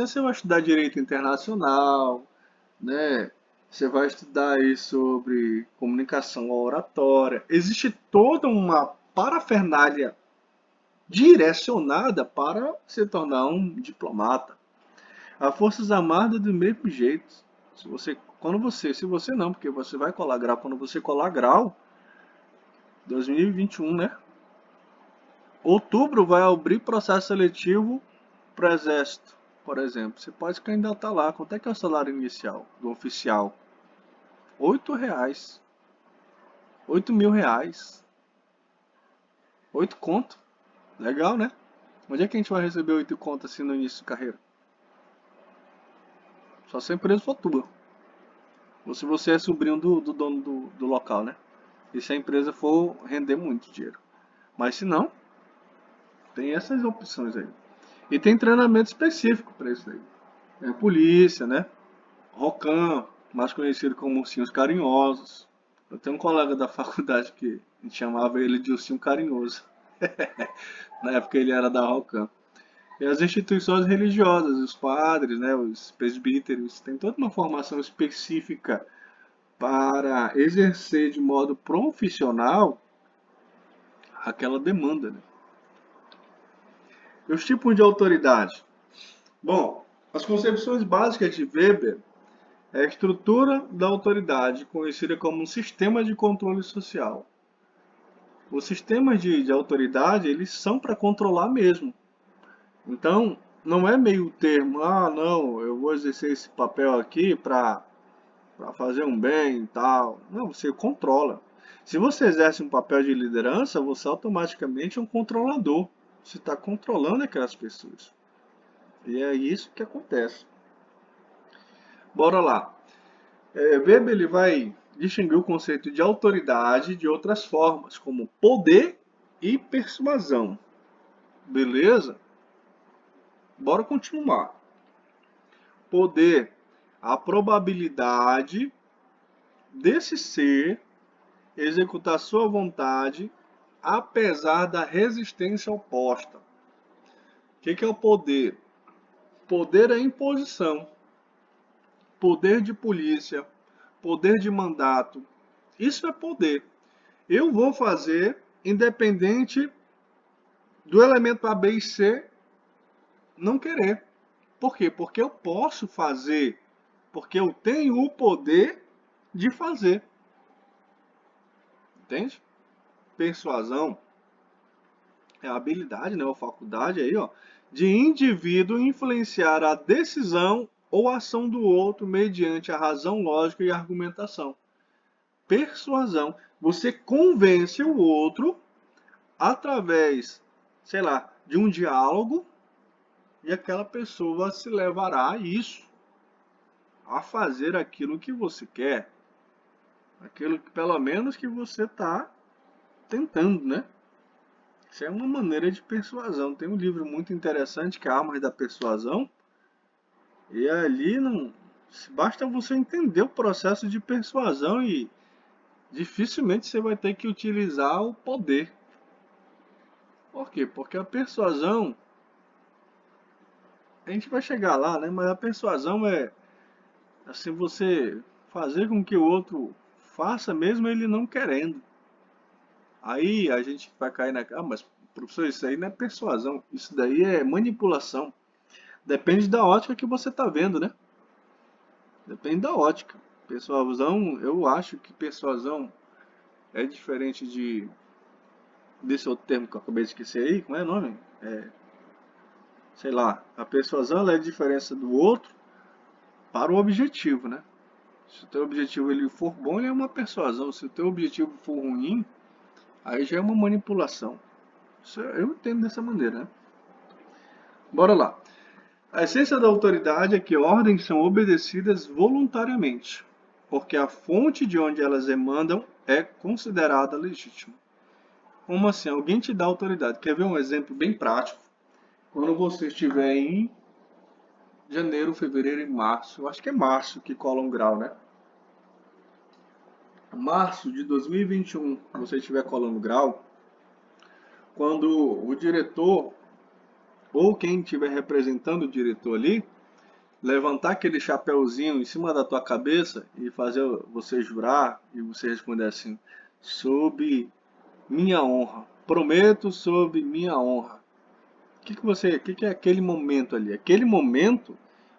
você vai estudar direito internacional, né? Você vai estudar aí sobre comunicação oratória. Existe toda uma parafernália direcionada para se tornar um diplomata. As Forças Armadas do mesmo jeito. Se você não, porque você vai colar grau, quando você colar grau, 2021, né? Outubro vai abrir processo seletivo para o Exército, por exemplo. Você pode se candidatar lá. Quanto é que é o salário inicial do oficial? R$ 8. R$ 8.000. 8 conto. Legal, né? Onde é que a gente vai receber 8 conto assim no início de carreira? Só se a empresa for tua. Ou se você é sobrinho do dono do local, né? E se a empresa for render muito dinheiro. Mas se não, tem essas opções aí. E tem treinamento específico para isso aí. É polícia, né? Rocan, mais conhecido como Ursinhos Carinhosos. Eu tenho um colega da faculdade que a gente chamava ele de Ursinho Carinhoso. Na época ele era da Rocan. E as instituições religiosas, os padres, né, os presbíteros, têm toda uma formação específica para exercer de modo profissional aquela demanda. Né? E os tipos de autoridade? Bom, as concepções básicas de Weber é a estrutura da autoridade, conhecida como um sistema de controle social. Os sistemas de autoridade, eles são para controlar mesmo. Então, não é meio termo, ah, não, eu vou exercer esse papel aqui para fazer um bem e tal. Não, você controla. Se você exerce um papel de liderança, você automaticamente é um controlador. Você está controlando aquelas pessoas. E é isso que acontece. Bora lá. Weber ele vai distinguir o conceito de autoridade de outras formas, como poder e persuasão. Beleza? Bora continuar. Poder, a probabilidade desse ser executar sua vontade apesar da resistência oposta. O que é o poder? Poder é imposição, poder de polícia, poder de mandato. Isso é poder. Eu vou fazer independente do elemento A, B e C não querer. Por quê? Porque eu posso fazer, porque eu tenho o poder de fazer. Entende? Persuasão é a habilidade, né, ou faculdade aí, ó, de indivíduo influenciar a decisão ou ação do outro mediante a razão lógica e argumentação. Persuasão, você convence o outro através, sei lá, de um diálogo e aquela pessoa se levará a isso, a fazer aquilo que você quer, aquilo que pelo menos que você está tentando, né? Isso é uma maneira de persuasão. Tem um livro muito interessante que é Armas da Persuasão. E ali não basta você entender o processo de persuasão e dificilmente você vai ter que utilizar o poder. Por quê? Porque a persuasão, a gente vai chegar lá, né? Mas a persuasão é assim você fazer com que o outro faça mesmo ele não querendo. Aí a gente vai cair na, mas professor, isso aí não é persuasão, isso daí é manipulação. Depende da ótica que você está vendo, né? Depende da ótica. Persuasão, eu acho que persuasão é diferente desse outro termo que eu acabei de esquecer aí, como é o nome? Sei lá, a persuasão ela é a diferença do outro para o objetivo, né? Se o teu objetivo ele for bom, ele é uma persuasão. Se o teu objetivo for ruim, aí já é uma manipulação. Isso eu entendo dessa maneira, né? Bora lá. A essência da autoridade é que ordens são obedecidas voluntariamente, porque a fonte de onde elas emanam é considerada legítima. Como assim? Alguém te dá autoridade. Quer ver um exemplo bem prático? Quando você estiver em janeiro, fevereiro e março, eu acho que é março que cola um grau, né? Março de 2021, você estiver colando grau, quando o diretor ou quem estiver representando o diretor ali, levantar aquele chapéuzinho em cima da tua cabeça e fazer você jurar e você responder assim: sob minha honra, prometo sob minha honra. O que é aquele momento ali? Aquele momento,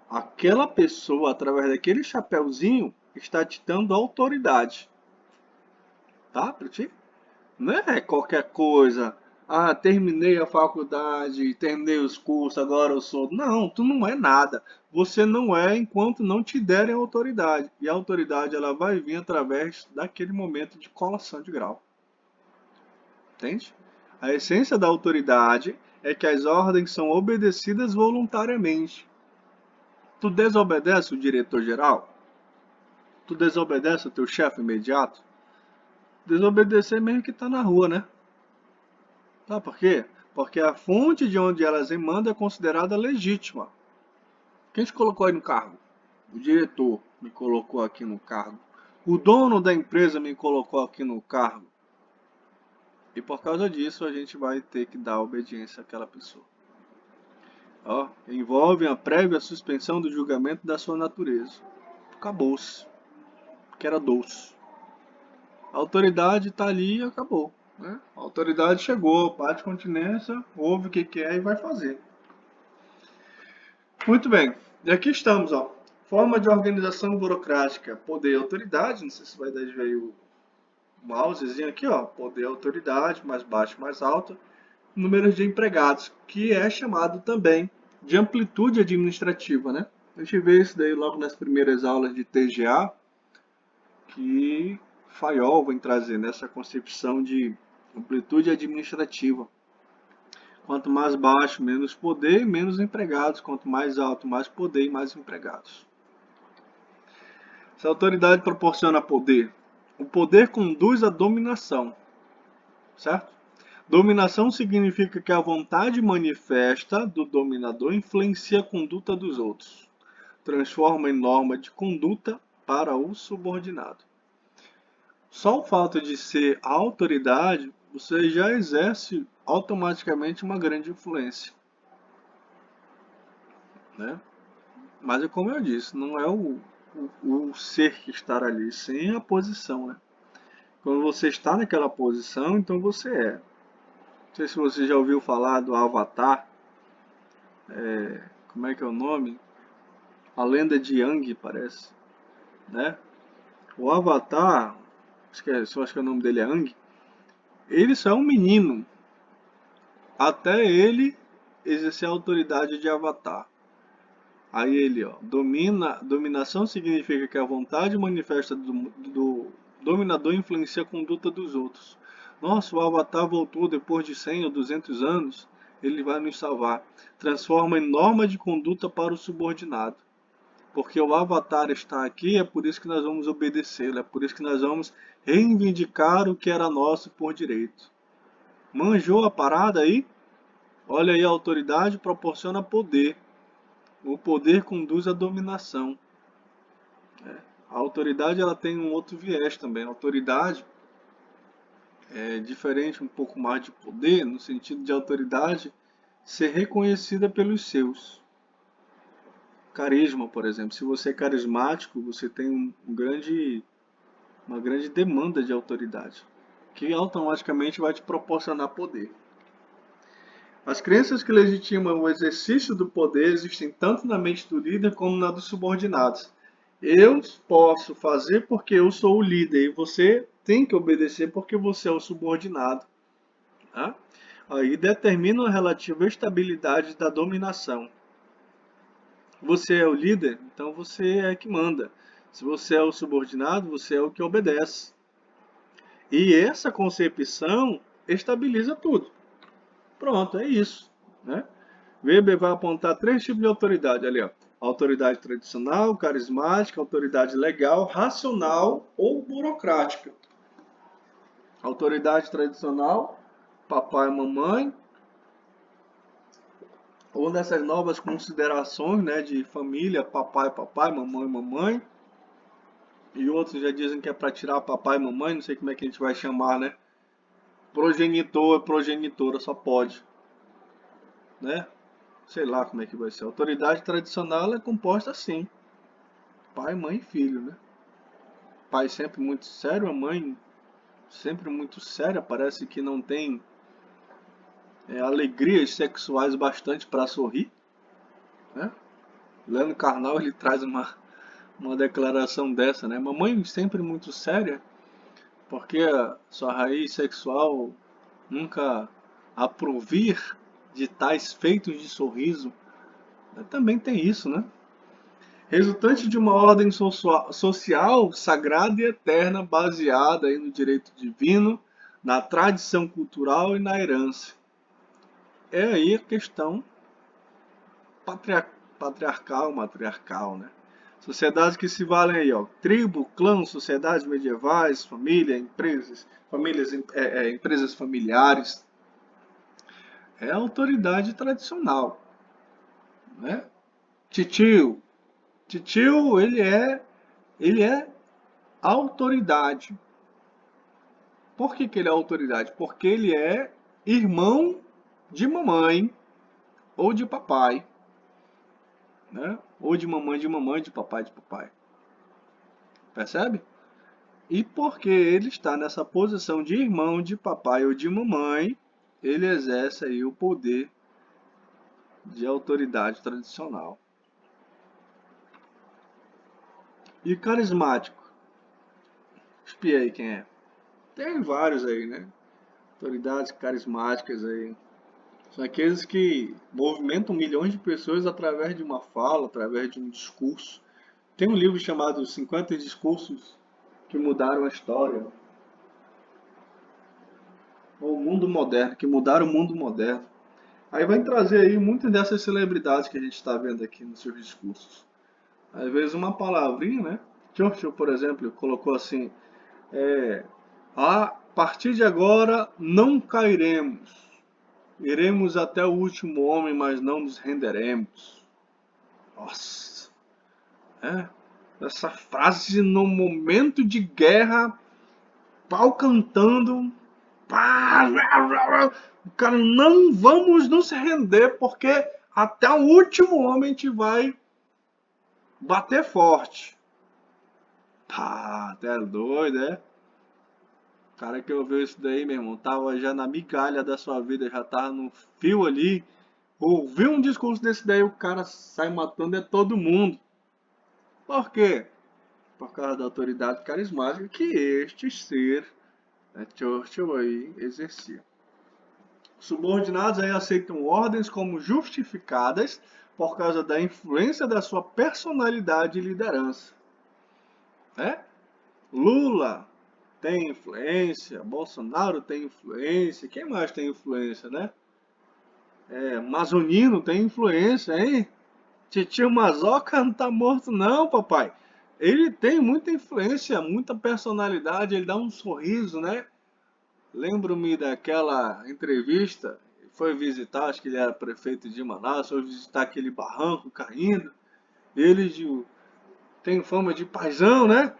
aquela pessoa através daquele chapéuzinho está te dando autoridade, tá? Pra ti? Não é qualquer coisa. Ah, terminei a faculdade, terminei os cursos, agora eu sou. Não, tu não é nada. Você não é enquanto não te derem autoridade. E a autoridade ela vai vir através daquele momento de colação de grau. Entende? A essência da autoridade é que as ordens são obedecidas voluntariamente. Tu desobedece o diretor-geral? Tu desobedece o teu chefe imediato? Desobedecer mesmo que tá na rua, né? Sabe por quê? Porque a fonte de onde elas emandam é considerada legítima. Quem te colocou aí no cargo? O diretor me colocou aqui no cargo. O dono da empresa me colocou aqui no cargo. E por causa disso a gente vai ter que dar obediência àquela pessoa. Ó, envolve a prévia suspensão do julgamento da sua natureza. Acabou-se. Que era doce. A autoridade está ali e acabou. Né? A autoridade chegou, parte de continência, ouve o que quer e vai fazer. Muito bem, e aqui estamos, ó. Forma de organização burocrática, poder e autoridade. Não sei se vai dar de ver o mousezinho aqui, ó. Poder e autoridade, mais baixo, mais alto. Números de empregados, que é chamado também de amplitude administrativa, né? A gente vê isso daí logo nas primeiras aulas de TGA, que Fayol vem trazer nessa concepção de amplitude administrativa. Quanto mais baixo, menos poder e menos empregados. Quanto mais alto, mais poder e mais empregados. Se a autoridade proporciona poder, o poder conduz à dominação, certo? Dominação significa que a vontade manifesta do dominador influencia a conduta dos outros, transforma em norma de conduta para o subordinado. Só o fato de ser a autoridade, você já exerce automaticamente uma grande influência, né? Mas é como eu disse, não é o ser que está ali, sim a posição, né? Quando você está naquela posição, então você é. Não sei se você já ouviu falar do Avatar. como é que é o nome? A Lenda de Aang, parece, né? O Avatar, acho que o nome dele é Aang, ele só é um menino, até ele exercer a autoridade de Avatar. Aí ele, ó, dominação significa que a vontade manifesta do dominador influencia a conduta dos outros. Nossa, o Avatar voltou depois de 100 ou 200 anos, ele vai nos salvar. Transforma em norma de conduta para o subordinado. Porque o Avatar está aqui, é por isso que nós vamos obedecê-lo, é por isso que nós vamos reivindicar o que era nosso por direito. Manjou a parada aí? Olha aí, a autoridade proporciona poder. O poder conduz à dominação. A autoridade ela tem um outro viés também. A autoridade é diferente um pouco mais de poder, no sentido de autoridade ser reconhecida pelos seus. Carisma, por exemplo. Se você é carismático, você tem uma grande demanda de autoridade, que automaticamente vai te proporcionar poder. As crenças que legitimam o exercício do poder existem tanto na mente do líder como na dos subordinados. Eu posso fazer porque eu sou o líder e você tem que obedecer porque você é o subordinado. Tá? Aí determina a relativa estabilidade da dominação. Você é o líder, então você é que manda. Se você é o subordinado, você é o que obedece. E essa concepção estabiliza tudo. Pronto, é isso, né? Weber vai apontar 3 tipos de autoridade ali, ó. Autoridade tradicional, carismática, autoridade legal, racional ou burocrática. Autoridade tradicional, papai e mamãe, ou nessas novas considerações, né, de família, papai, papai, mamãe, mamãe. E outros já dizem que é para tirar papai e mamãe, não sei como é que a gente vai chamar, né? Progenitor, progenitora, só pode, né? Sei lá como é que vai ser. A autoridade tradicional é composta assim: pai, mãe e filho, né? Pai sempre muito sério, a mãe sempre muito séria, parece que não tem alegrias sexuais bastante para sorrir, né? Leandro Carnal ele traz uma declaração dessa, né? Mamãe sempre muito séria, porque a sua raiz sexual nunca aprovir de tais feitos de sorriso. Também tem isso, né? Resultante de uma ordem social, sagrada e eterna, baseada aí no direito divino, na tradição cultural e na herança. É aí a questão patriarcal, matriarcal, né? Sociedades que se valem aí, ó, tribo, clã, sociedades medievais, família, empresas, empresas familiares. É a autoridade tradicional, né? Titio, titio, ele é autoridade. Por que ele é autoridade? Porque ele é irmão de mamãe ou de papai, né? Ou de mamãe, de papai. Percebe? E porque ele está nessa posição de irmão de papai ou de mamãe, ele exerce aí o poder de autoridade tradicional. E carismático? Espiei quem é. Tem vários aí, né? Autoridades carismáticas aí. São aqueles que movimentam milhões de pessoas através de uma fala, através de um discurso. Tem um livro chamado 50 Discursos que Mudaram a História. Ou o Mundo Moderno, que mudaram o mundo moderno. Aí vai trazer aí muitas dessas celebridades que a gente está vendo aqui nos seus discursos. Às vezes uma palavrinha, né? Churchill, por exemplo, colocou assim, a partir de agora não cairemos. Iremos até o último homem, mas não nos renderemos. Nossa, essa frase no momento de guerra, pau cantando, pá, o cara, não vamos nos render, porque até o último homem a gente vai bater forte. Pá, até doido, é? O cara que ouviu isso daí, meu irmão, tava já na migalha da sua vida, já tava no fio ali, Ouvir um discurso desse daí, o cara sai matando todo mundo. Por quê? Por causa da autoridade carismática que este ser, né, Churchill aí, exercia. Subordinados aí aceitam ordens como justificadas por causa da influência da sua personalidade e liderança. Né? Lula tem influência, Bolsonaro tem influência, quem mais tem influência, né? Mazonino tem influência, hein? Titio Mazoca não tá morto não, papai. Ele tem muita influência, muita personalidade, ele dá um sorriso, né? Lembro-me daquela entrevista, foi visitar, acho que ele era prefeito de Manaus, foi visitar aquele barranco caindo. Ele tem fama de paizão, né?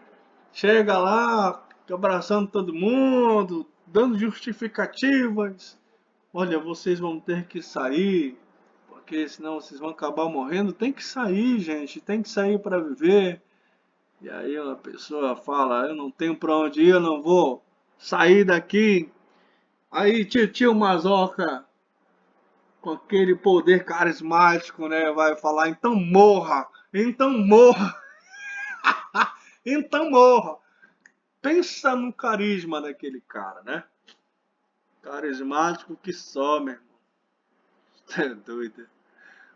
Chega lá, abraçando todo mundo, dando justificativas. Olha, vocês vão ter que sair, porque senão vocês vão acabar morrendo. Tem que sair, gente, tem que sair para viver. E aí uma pessoa fala, eu não tenho para onde ir, eu não vou sair daqui. Aí tio Mazoca, com aquele poder carismático, né, vai falar, então morra, então morra, então morra. Pensa no carisma daquele cara, né? Carismático que só, meu irmão. É doido.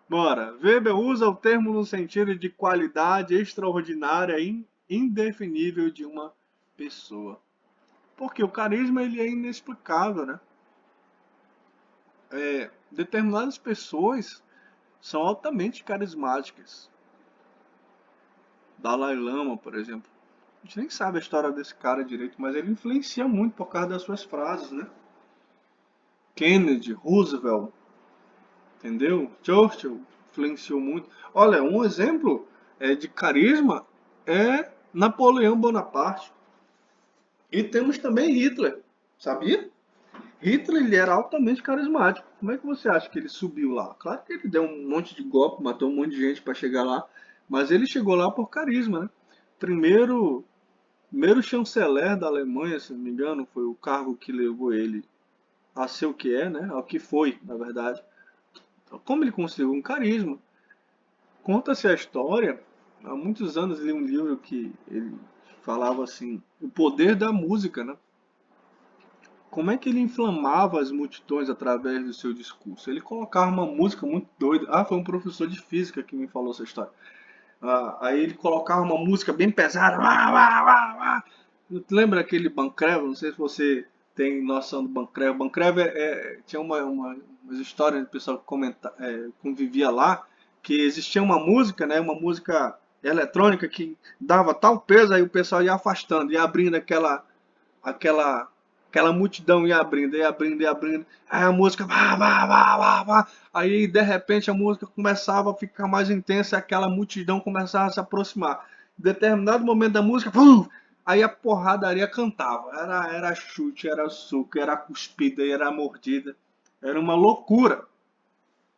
Bora. Weber usa o termo no sentido de qualidade extraordinária e indefinível de uma pessoa. Porque o carisma ele é inexplicável, né? Determinadas pessoas são altamente carismáticas. Dalai Lama, por exemplo. A gente nem sabe a história desse cara direito, mas ele influencia muito por causa das suas frases, né? Kennedy, Roosevelt, entendeu? Churchill influenciou muito. Olha, um exemplo de carisma é Napoleão Bonaparte. E temos também Hitler, sabia? Hitler ele era altamente carismático. Como é que você acha que ele subiu lá? Claro que ele deu um monte de golpe, matou um monte de gente para chegar lá, mas ele chegou lá por carisma, né? Primeiro, primeiro chanceler da Alemanha, se não me engano, foi o cargo que levou ele a ser o que é, né? Ao que foi, na verdade. Então, como ele conseguiu um carisma? Conta-se a história. Há muitos anos li um livro que ele falava assim, o poder da música, né? Como é que ele inflamava as multidões através do seu discurso? Ele colocava uma música muito doida. Ah, foi um professor de física que me falou essa história. Aí ele colocava uma música bem pesada. Wá, wá, wá, wá. Lembra aquele Bancrevo? Não sei se você tem noção do Bancrevo. Bancrevo tinha umas histórias do pessoal que convivia lá, que existia uma música, né, uma música eletrônica que dava tal peso, aí o pessoal ia afastando, ia abrindo aquela, aquela multidão ia abrindo, ia abrindo, ia abrindo. Aí a música, vá, vá, vá, vá, vá. Aí de repente a música começava a ficar mais intensa e aquela multidão começava a se aproximar. Em determinado momento da música, pum, aí a porradaria cantava. Era chute, era soco, era cuspida, era mordida. Era uma loucura.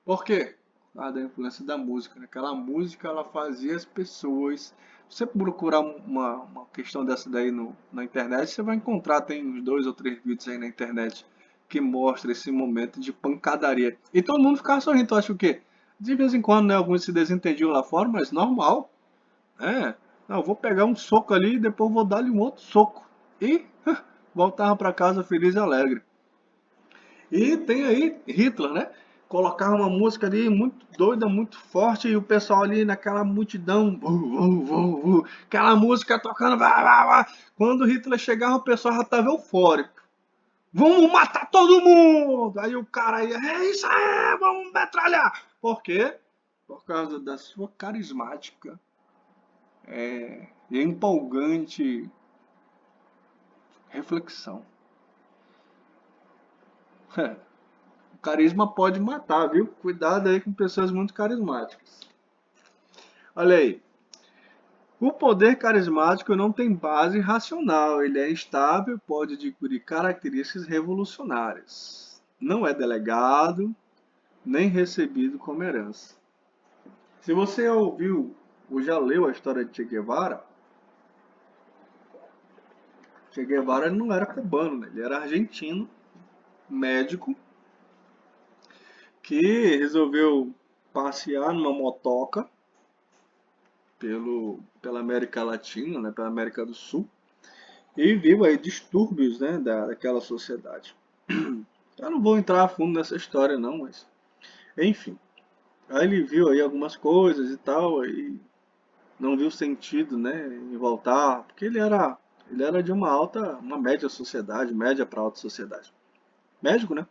Por quê? Da influência da música. Né? Aquela música ela fazia as pessoas. Se você procurar uma questão dessa daí na internet, você vai encontrar, tem uns 2 ou 3 vídeos aí na internet que mostra esse momento de pancadaria. E todo mundo ficava sorrindo, tu acha o quê? De vez em quando, né, alguns se desentendiam lá fora, mas normal. Não, eu vou pegar um soco ali e depois vou dar-lhe um outro soco. E voltava para casa feliz e alegre. E tem aí Hitler, né? Colocava uma música ali muito doida, muito forte, e o pessoal ali naquela multidão, aquela música tocando, vá, vá, vá. Quando Hitler chegava, o pessoal já estava eufórico. Vamos matar todo mundo! Aí o cara ia, é isso aí, vamos metralhar! Por quê? Por causa da sua carismática e empolgante reflexão. O carisma pode matar, viu? Cuidado aí com pessoas muito carismáticas. Olha aí. O poder carismático não tem base racional, ele é instável e pode adquirir características revolucionárias. Não é delegado, nem recebido como herança. Se você ouviu ou já leu a história de Che Guevara, Che Guevara não era cubano, né? Ele era argentino, médico, que resolveu passear numa motoca pela América Latina, né, pela América do Sul, e viu aí distúrbios, né, daquela sociedade. Eu não vou entrar a fundo nessa história não, mas enfim. Aí ele viu aí algumas coisas e tal, e não viu sentido, né, em voltar, porque ele era de uma média sociedade, média para alta sociedade. Médico, né?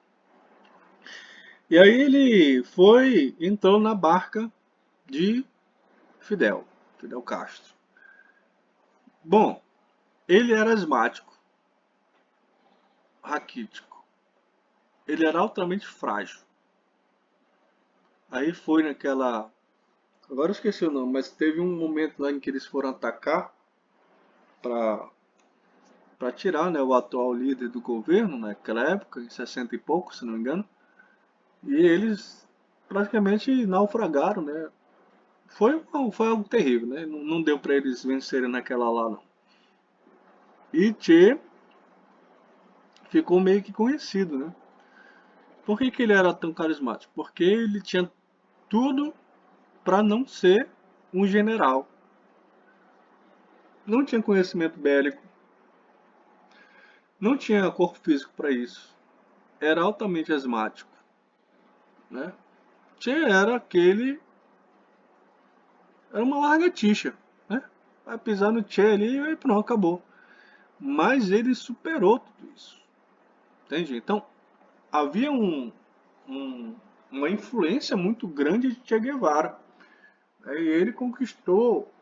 E aí ele entrou na barca de Fidel Castro. Bom, ele era asmático, raquítico. Ele era altamente frágil. Aí foi naquela. Agora eu esqueci o nome, mas teve um momento lá em que eles foram atacar para tirar, né, o atual líder do governo, naquela época, em 60 e pouco, se não me engano. E eles praticamente naufragaram, né? Foi algo terrível, né? Não deu para eles vencerem naquela lá, não. E Che ficou meio que conhecido, né? Por que ele era tão carismático? Porque ele tinha tudo para não ser um general. Não tinha conhecimento bélico, não tinha corpo físico para isso. Era altamente asmático, né? Che era uma largatixa, né? Vai pisar no Che ali e pronto, acabou. Mas ele superou tudo isso, entende? Então havia um- uma influência muito grande de Che Guevara, né? E ele conquistou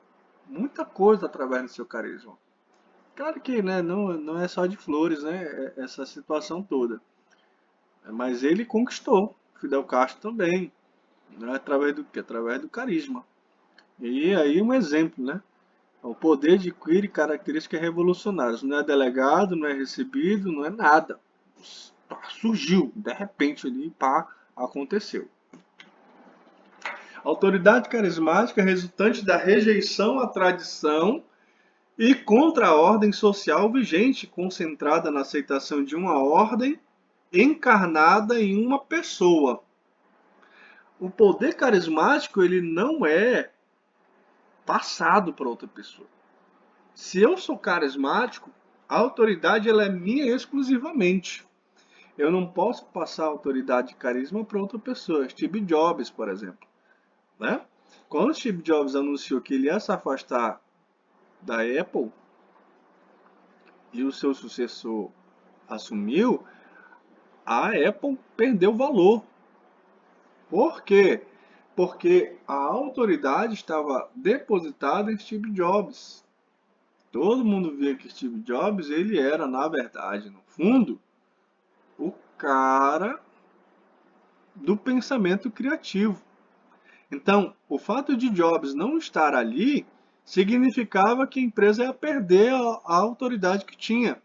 muita coisa através do seu carisma. Claro que, né, não é só de flores, né, essa situação toda. Mas ele conquistou. Fidel Castro também, né, através do quê? Através do carisma. E aí um exemplo, né? O poder adquire características revolucionárias. Não é delegado, não é recebido, não é nada. Surgiu, de repente ali, pá, aconteceu. Autoridade carismática resultante da rejeição à tradição e contra a ordem social vigente, concentrada na aceitação de uma ordem encarnada em uma pessoa. O poder carismático ele não é passado para outra pessoa. Se eu sou carismático, a autoridade ela é minha exclusivamente. Eu não posso passar autoridade e carisma para outra pessoa. Steve Jobs, por exemplo, né? Quando Steve Jobs anunciou que ele ia se afastar da Apple e o seu sucessor assumiu, a Apple perdeu valor. Por quê? Porque a autoridade estava depositada em Steve Jobs. Todo mundo via que Steve Jobs, ele era, na verdade, no fundo, o cara do pensamento criativo. Então, o fato de Jobs não estar ali significava que a empresa ia perder a autoridade que tinha,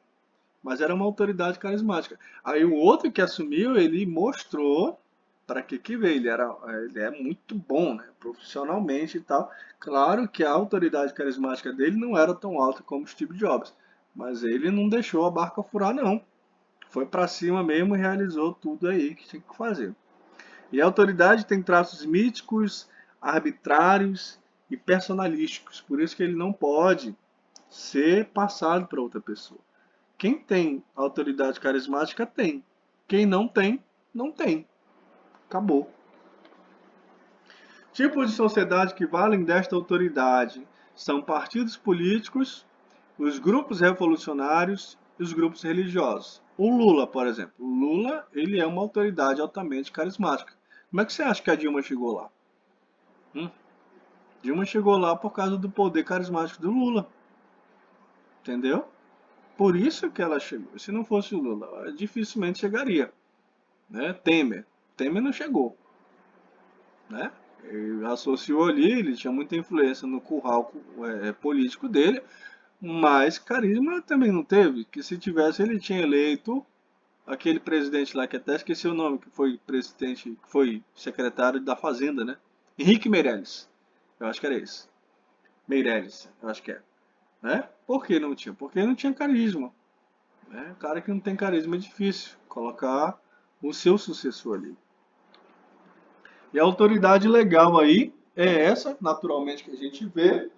mas era uma autoridade carismática. Aí o outro que assumiu, ele mostrou para que veio. Ele é muito bom, né, profissionalmente e tal. Claro que a autoridade carismática dele não era tão alta como Steve Jobs, mas ele não deixou a barca furar, não. Foi para cima mesmo e realizou tudo aí que tinha que fazer. E a autoridade tem traços míticos, arbitrários e personalísticos. Por isso que ele não pode ser passado para outra pessoa. Quem tem autoridade carismática tem. Quem não tem, não tem. Acabou. Tipos de sociedade que valem desta autoridade são partidos políticos, os grupos revolucionários e os grupos religiosos. O Lula, por exemplo. O Lula, ele é uma autoridade altamente carismática. Como é que você acha que a Dilma chegou lá? Hum? Dilma chegou lá por causa do poder carismático do Lula. Entendeu? Por isso que ela chegou. Se não fosse o Lula, ela dificilmente chegaria. Né? Temer não chegou. Né? Ele associou ali, ele tinha muita influência no curral político dele, mas carisma também não teve. Que se tivesse, ele tinha eleito aquele presidente lá, que até esqueci o nome, que foi presidente, que foi secretário da Fazenda, né? Henrique Meirelles. Eu acho que era esse. Meirelles, eu acho que é. Né? Por que não tinha? Porque não tinha carisma. Né? O cara que não tem carisma é difícil colocar o seu sucessor ali. E a autoridade legal aí é essa, naturalmente, que a gente vê.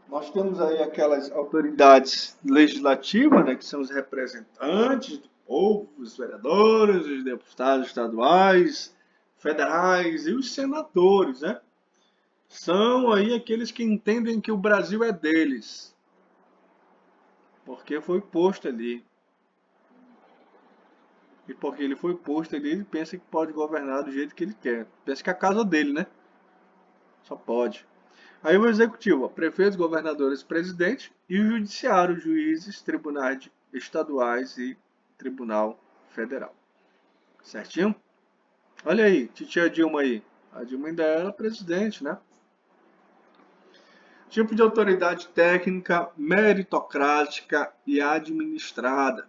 Nós temos aí aquelas autoridades legislativas, né, que são os representantes do povo, os vereadores, os deputados estaduais, federais e os senadores, né? São aí aqueles que entendem que o Brasil é deles, porque foi posto ali. E porque ele foi posto ali, ele pensa que pode governar do jeito que ele quer. Pensa que é a casa dele, né? Só pode. Aí o executivo, ó, prefeitos, governadores, presidente e o judiciário, juízes, tribunais estaduais e tribunal federal. Certinho? Olha aí, titia Dilma aí. A Dilma ainda era presidente, né? Tipo de autoridade técnica, meritocrática e administrada,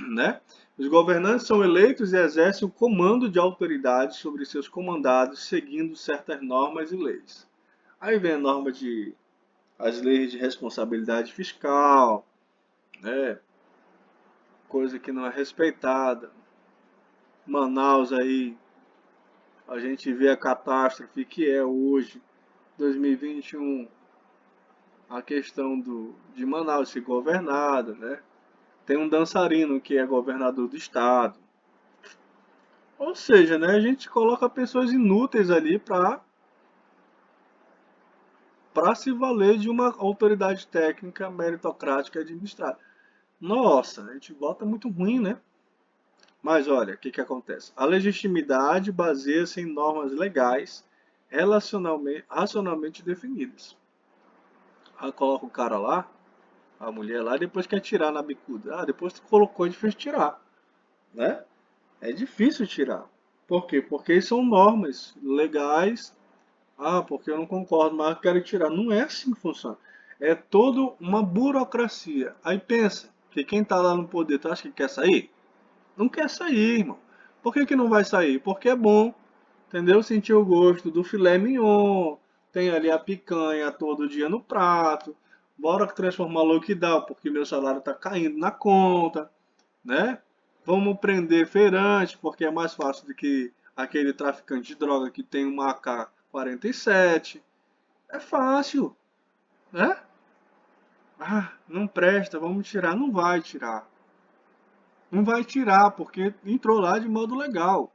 né? Os governantes são eleitos e exercem o comando de autoridade sobre seus comandados, seguindo certas normas e leis. Aí vem a norma de as leis de responsabilidade fiscal, né? Coisa que não é respeitada. Manaus aí, a gente vê a catástrofe que é hoje, 2021, a questão de Manaus ser governada, né? Tem um dançarino que é governador do estado. Ou seja, né, a gente coloca pessoas inúteis ali para se valer de uma autoridade técnica meritocrática administrada. Nossa, a gente bota muito ruim, né? Mas olha, o que que acontece? A legitimidade baseia-se em normas legais racionalmente definidas. Aí coloca o cara lá, a mulher lá, e depois quer tirar na bicuda. Ah, depois tu colocou e fez tirar, né? É difícil tirar. Por quê? Porque são normas legais. Ah, porque eu não concordo, mas eu quero tirar. Não é assim que funciona. É toda uma burocracia. Aí pensa que quem está lá no poder, tu acha que quer sair? Não quer sair, irmão. Por que que não vai sair? Porque é bom, entendeu? Sentir o gosto do filé mignon, tem ali a picanha todo dia no prato. Bora transformar lockdown, porque meu salário está caindo na conta, né? Vamos prender feirante, porque é mais fácil do que aquele traficante de droga que tem uma AK-47. É fácil, né? Ah, não presta, vamos tirar. Não vai tirar. Não vai tirar, porque entrou lá de modo legal.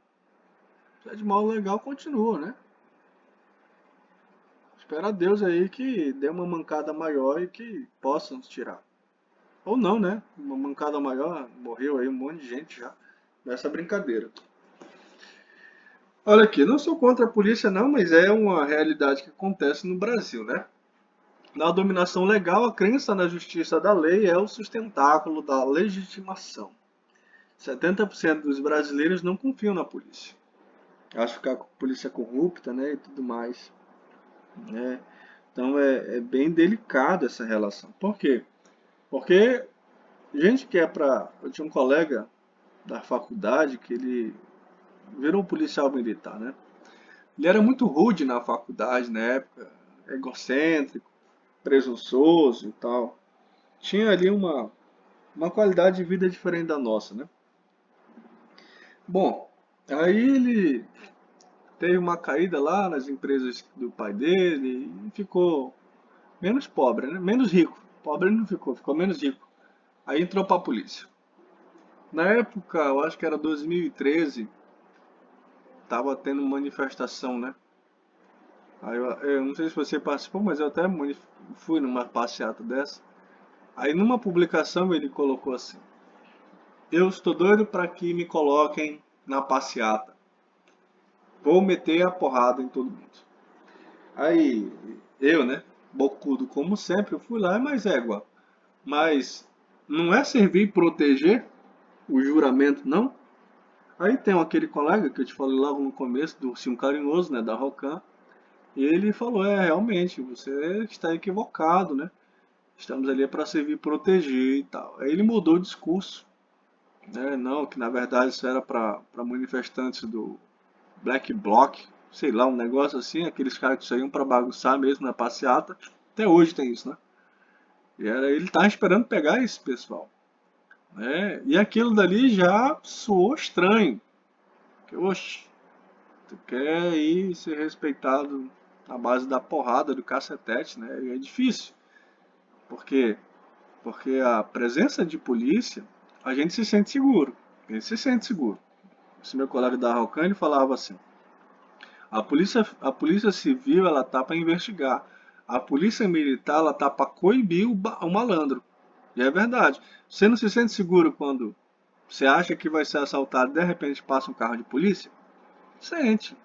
Se é de modo legal, continua, né? Espera a Deus aí que dê uma mancada maior e que possam tirar. Ou não, né? Uma mancada maior, morreu aí um monte de gente já nessa brincadeira. Olha aqui, não sou contra a polícia não, mas é uma realidade que acontece no Brasil, né? Na dominação legal, a crença na justiça da lei é o sustentáculo da legitimação. 70% dos brasileiros não confiam na polícia. Acham que a polícia é corrupta, né, e tudo mais, né? Então é bem delicado essa relação. Por quê? Porque gente que é pra... Eu tinha um colega da faculdade que ele virou policial militar, né? Ele era muito rude na faculdade na época, egocêntrico, presunçoso e tal. Tinha ali uma qualidade de vida diferente da nossa, né? Bom, aí ele teve uma caída lá nas empresas do pai dele e ficou menos pobre, né? Menos rico. Pobre ele não ficou, ficou menos rico. Aí entrou pra polícia. Na época, eu acho que era 2013, tava tendo manifestação, né? Aí eu não sei se você participou, mas eu até fui numa passeata dessa. Aí numa publicação ele colocou assim: eu estou doido para que me coloquem na passeata. Vou meter a porrada em todo mundo. Aí eu, né, bocudo como sempre, eu fui lá, mas égua. Mas não é servir e proteger o juramento, não? Aí tem aquele colega que eu te falei logo no começo, do Ursinho Carinhoso, né, da Rocan. E ele falou, realmente, você está equivocado, né? Estamos ali para servir e proteger e tal. Aí ele mudou o discurso, né? Não, que na verdade isso era para manifestantes do Black Bloc, sei lá, um negócio assim, aqueles caras que saíam para bagunçar mesmo na passeata. Até hoje tem isso, né? E ele tava esperando pegar esse pessoal, né? E aquilo dali já soou estranho. Que, oxe. Tu quer ir ser respeitado na base da porrada, do cacetete, né? E é difícil. Por quê? Porque a presença de polícia, a gente se sente seguro. A gente se sente seguro. Esse meu colega da Rocan, ele falava assim: a polícia civil, ela tá para investigar. A polícia militar, ela tá para coibir o malandro. E é verdade. Você não se sente seguro quando você acha que vai ser assaltado e de repente passa um carro de polícia? Sente.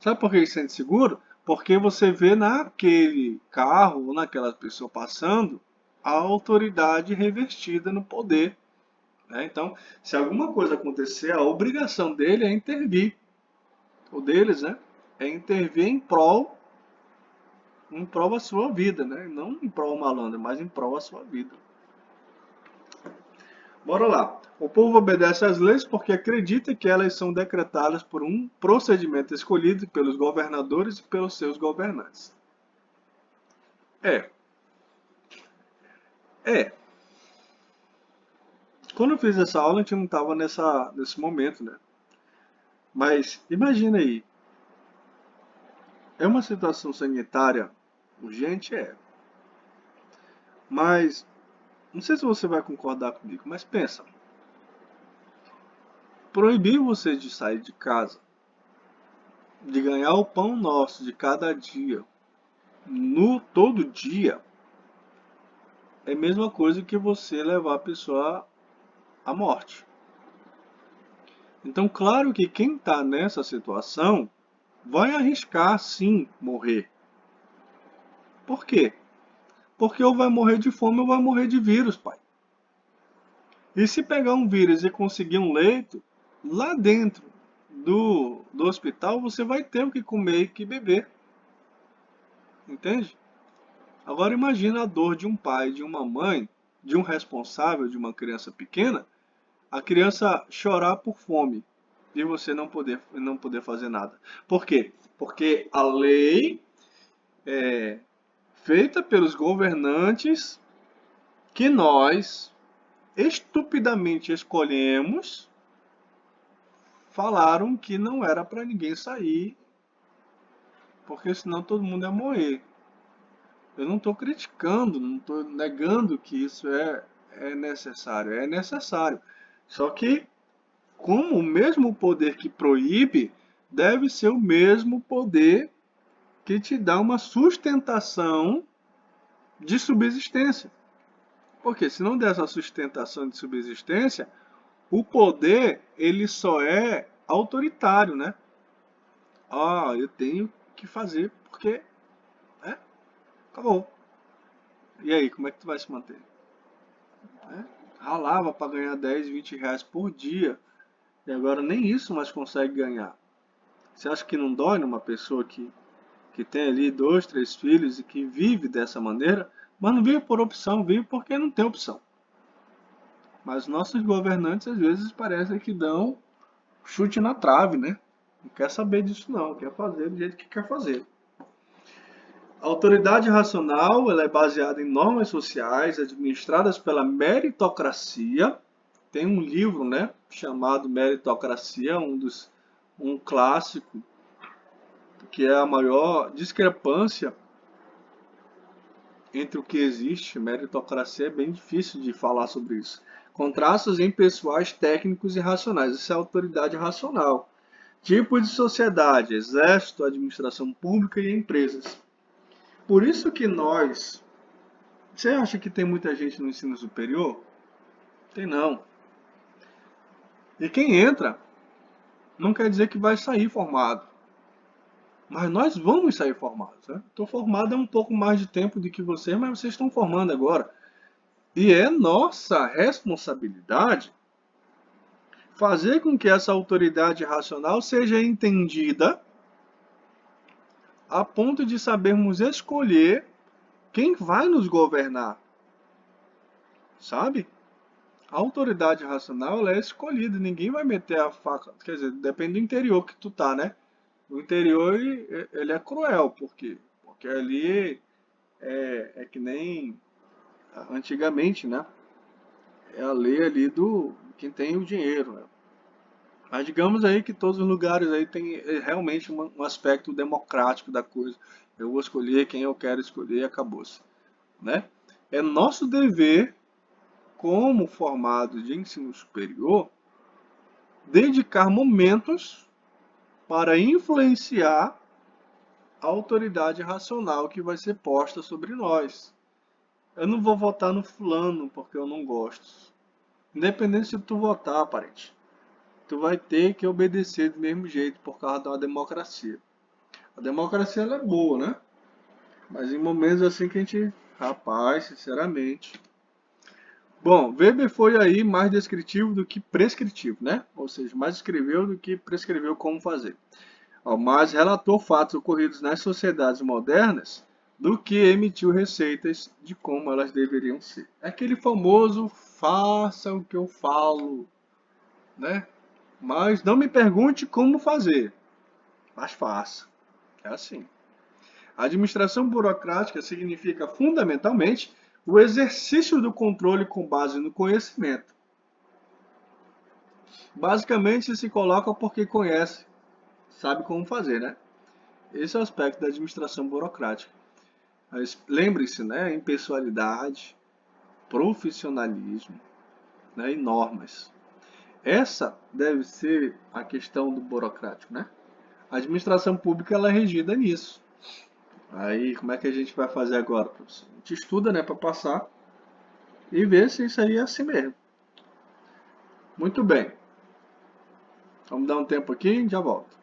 Sabe por que se sente seguro? Porque você vê naquele carro ou naquela pessoa passando a autoridade revestida no poder, né? Então, se alguma coisa acontecer, a obrigação dele é intervir. O deles, né? É intervir em prol da sua vida, né? Não em prol do malandro, mas em prol da sua vida. Bora lá. O povo obedece às leis porque acredita que elas são decretadas por um procedimento escolhido pelos governadores e pelos seus governantes. É, é. Quando eu fiz essa aula, a gente não estava nesse momento, né? Mas imagina aí, é uma situação sanitária urgente? É. Mas, não sei se você vai concordar comigo, mas pensa. Proibir você de sair de casa, de ganhar o pão nosso de cada dia, no todo dia, é a mesma coisa que você levar a pessoa à morte. Então, claro que quem está nessa situação vai arriscar sim morrer. Por quê? Porque ou vai morrer de fome ou vai morrer de vírus, pai. E se pegar um vírus e conseguir um leito, lá dentro do hospital você vai ter o que comer e o que beber. Entende? Agora imagina a dor de um pai, de uma mãe, de um responsável de uma criança pequena, a criança chorar por fome e você não poder fazer nada. Por quê? Porque a lei é feita pelos governantes que nós estupidamente escolhemos, falaram que não era para ninguém sair, porque senão todo mundo ia morrer. Eu não estou criticando, não estou negando que isso é necessário. É necessário. Só que, como o mesmo poder que proíbe, deve ser o mesmo poder que te dá uma sustentação de subsistência. Porque se não der essa sustentação de subsistência, o poder ele só é autoritário, né? Ah, eu tenho que fazer porque, né? Acabou. E aí, como é que tu vai se manter? Né? Ralava para ganhar 10, 20 reais por dia e agora nem isso mais consegue ganhar. Você acha que não dói numa pessoa que tem ali 2, 3 filhos e que vive dessa maneira, mas não vive por opção, vive porque não tem opção. Mas nossos governantes às vezes parecem que dão chute na trave, né? Não quer saber disso não, quer fazer do jeito que quer fazer. A autoridade racional ela é baseada em normas sociais administradas pela meritocracia. Tem um livro, né, chamado Meritocracia, um clássico, que é a maior discrepância entre o que existe. Meritocracia é bem difícil de falar sobre isso. Com traços impessoais, técnicos e racionais. Isso é autoridade racional. Tipo de sociedade, exército, administração pública e empresas. Por isso que nós... Você acha que tem muita gente no ensino superior? Tem não. E quem entra não quer dizer que vai sair formado. Mas nós vamos sair formados. Né? Estou formado há um pouco mais de tempo do que vocês, mas vocês estão formando agora. E é nossa responsabilidade fazer com que essa autoridade racional seja entendida a ponto de sabermos escolher quem vai nos governar. Sabe? A autoridade racional ela é escolhida, ninguém vai meter a faca. Quer dizer, depende do interior que tu tá, né? O interior ele é cruel, por quê? Porque ali é que nem antigamente, né? É a lei ali do quem tem o dinheiro, né? Mas digamos aí que todos os lugares aí tem realmente um aspecto democrático da coisa. Eu vou escolher quem eu quero escolher e acabou-se, né? É nosso dever, como formados de ensino superior, dedicar momentos para influenciar a autoridade racional que vai ser posta sobre nós. Eu não vou votar no fulano porque eu não gosto. Independente se tu votar, parente, tu vai ter que obedecer do mesmo jeito por causa da democracia. A democracia ela é boa, né? Mas em momentos assim que a gente, rapaz, sinceramente. Bom, Weber foi aí mais descritivo do que prescritivo, né? Ou seja, mais escreveu do que prescreveu como fazer. Mas relatou fatos ocorridos nas sociedades modernas do que emitiu receitas de como elas deveriam ser. É aquele famoso faça o que eu falo, né? Mas não me pergunte como fazer, mas faça. É assim. A administração burocrática significa fundamentalmente o exercício do controle com base no conhecimento. Basicamente se coloca porque conhece, sabe como fazer, né? Esse é o aspecto da administração burocrática. Mas lembre-se, né, impessoalidade, profissionalismo, né, e normas. Essa deve ser a questão do burocrático, né? A administração pública ela é regida nisso. Aí, como é que a gente vai fazer agora, professor? A gente estuda, né, para passar e ver se isso aí é assim mesmo. Muito bem. Vamos dar um tempo aqui e já volto.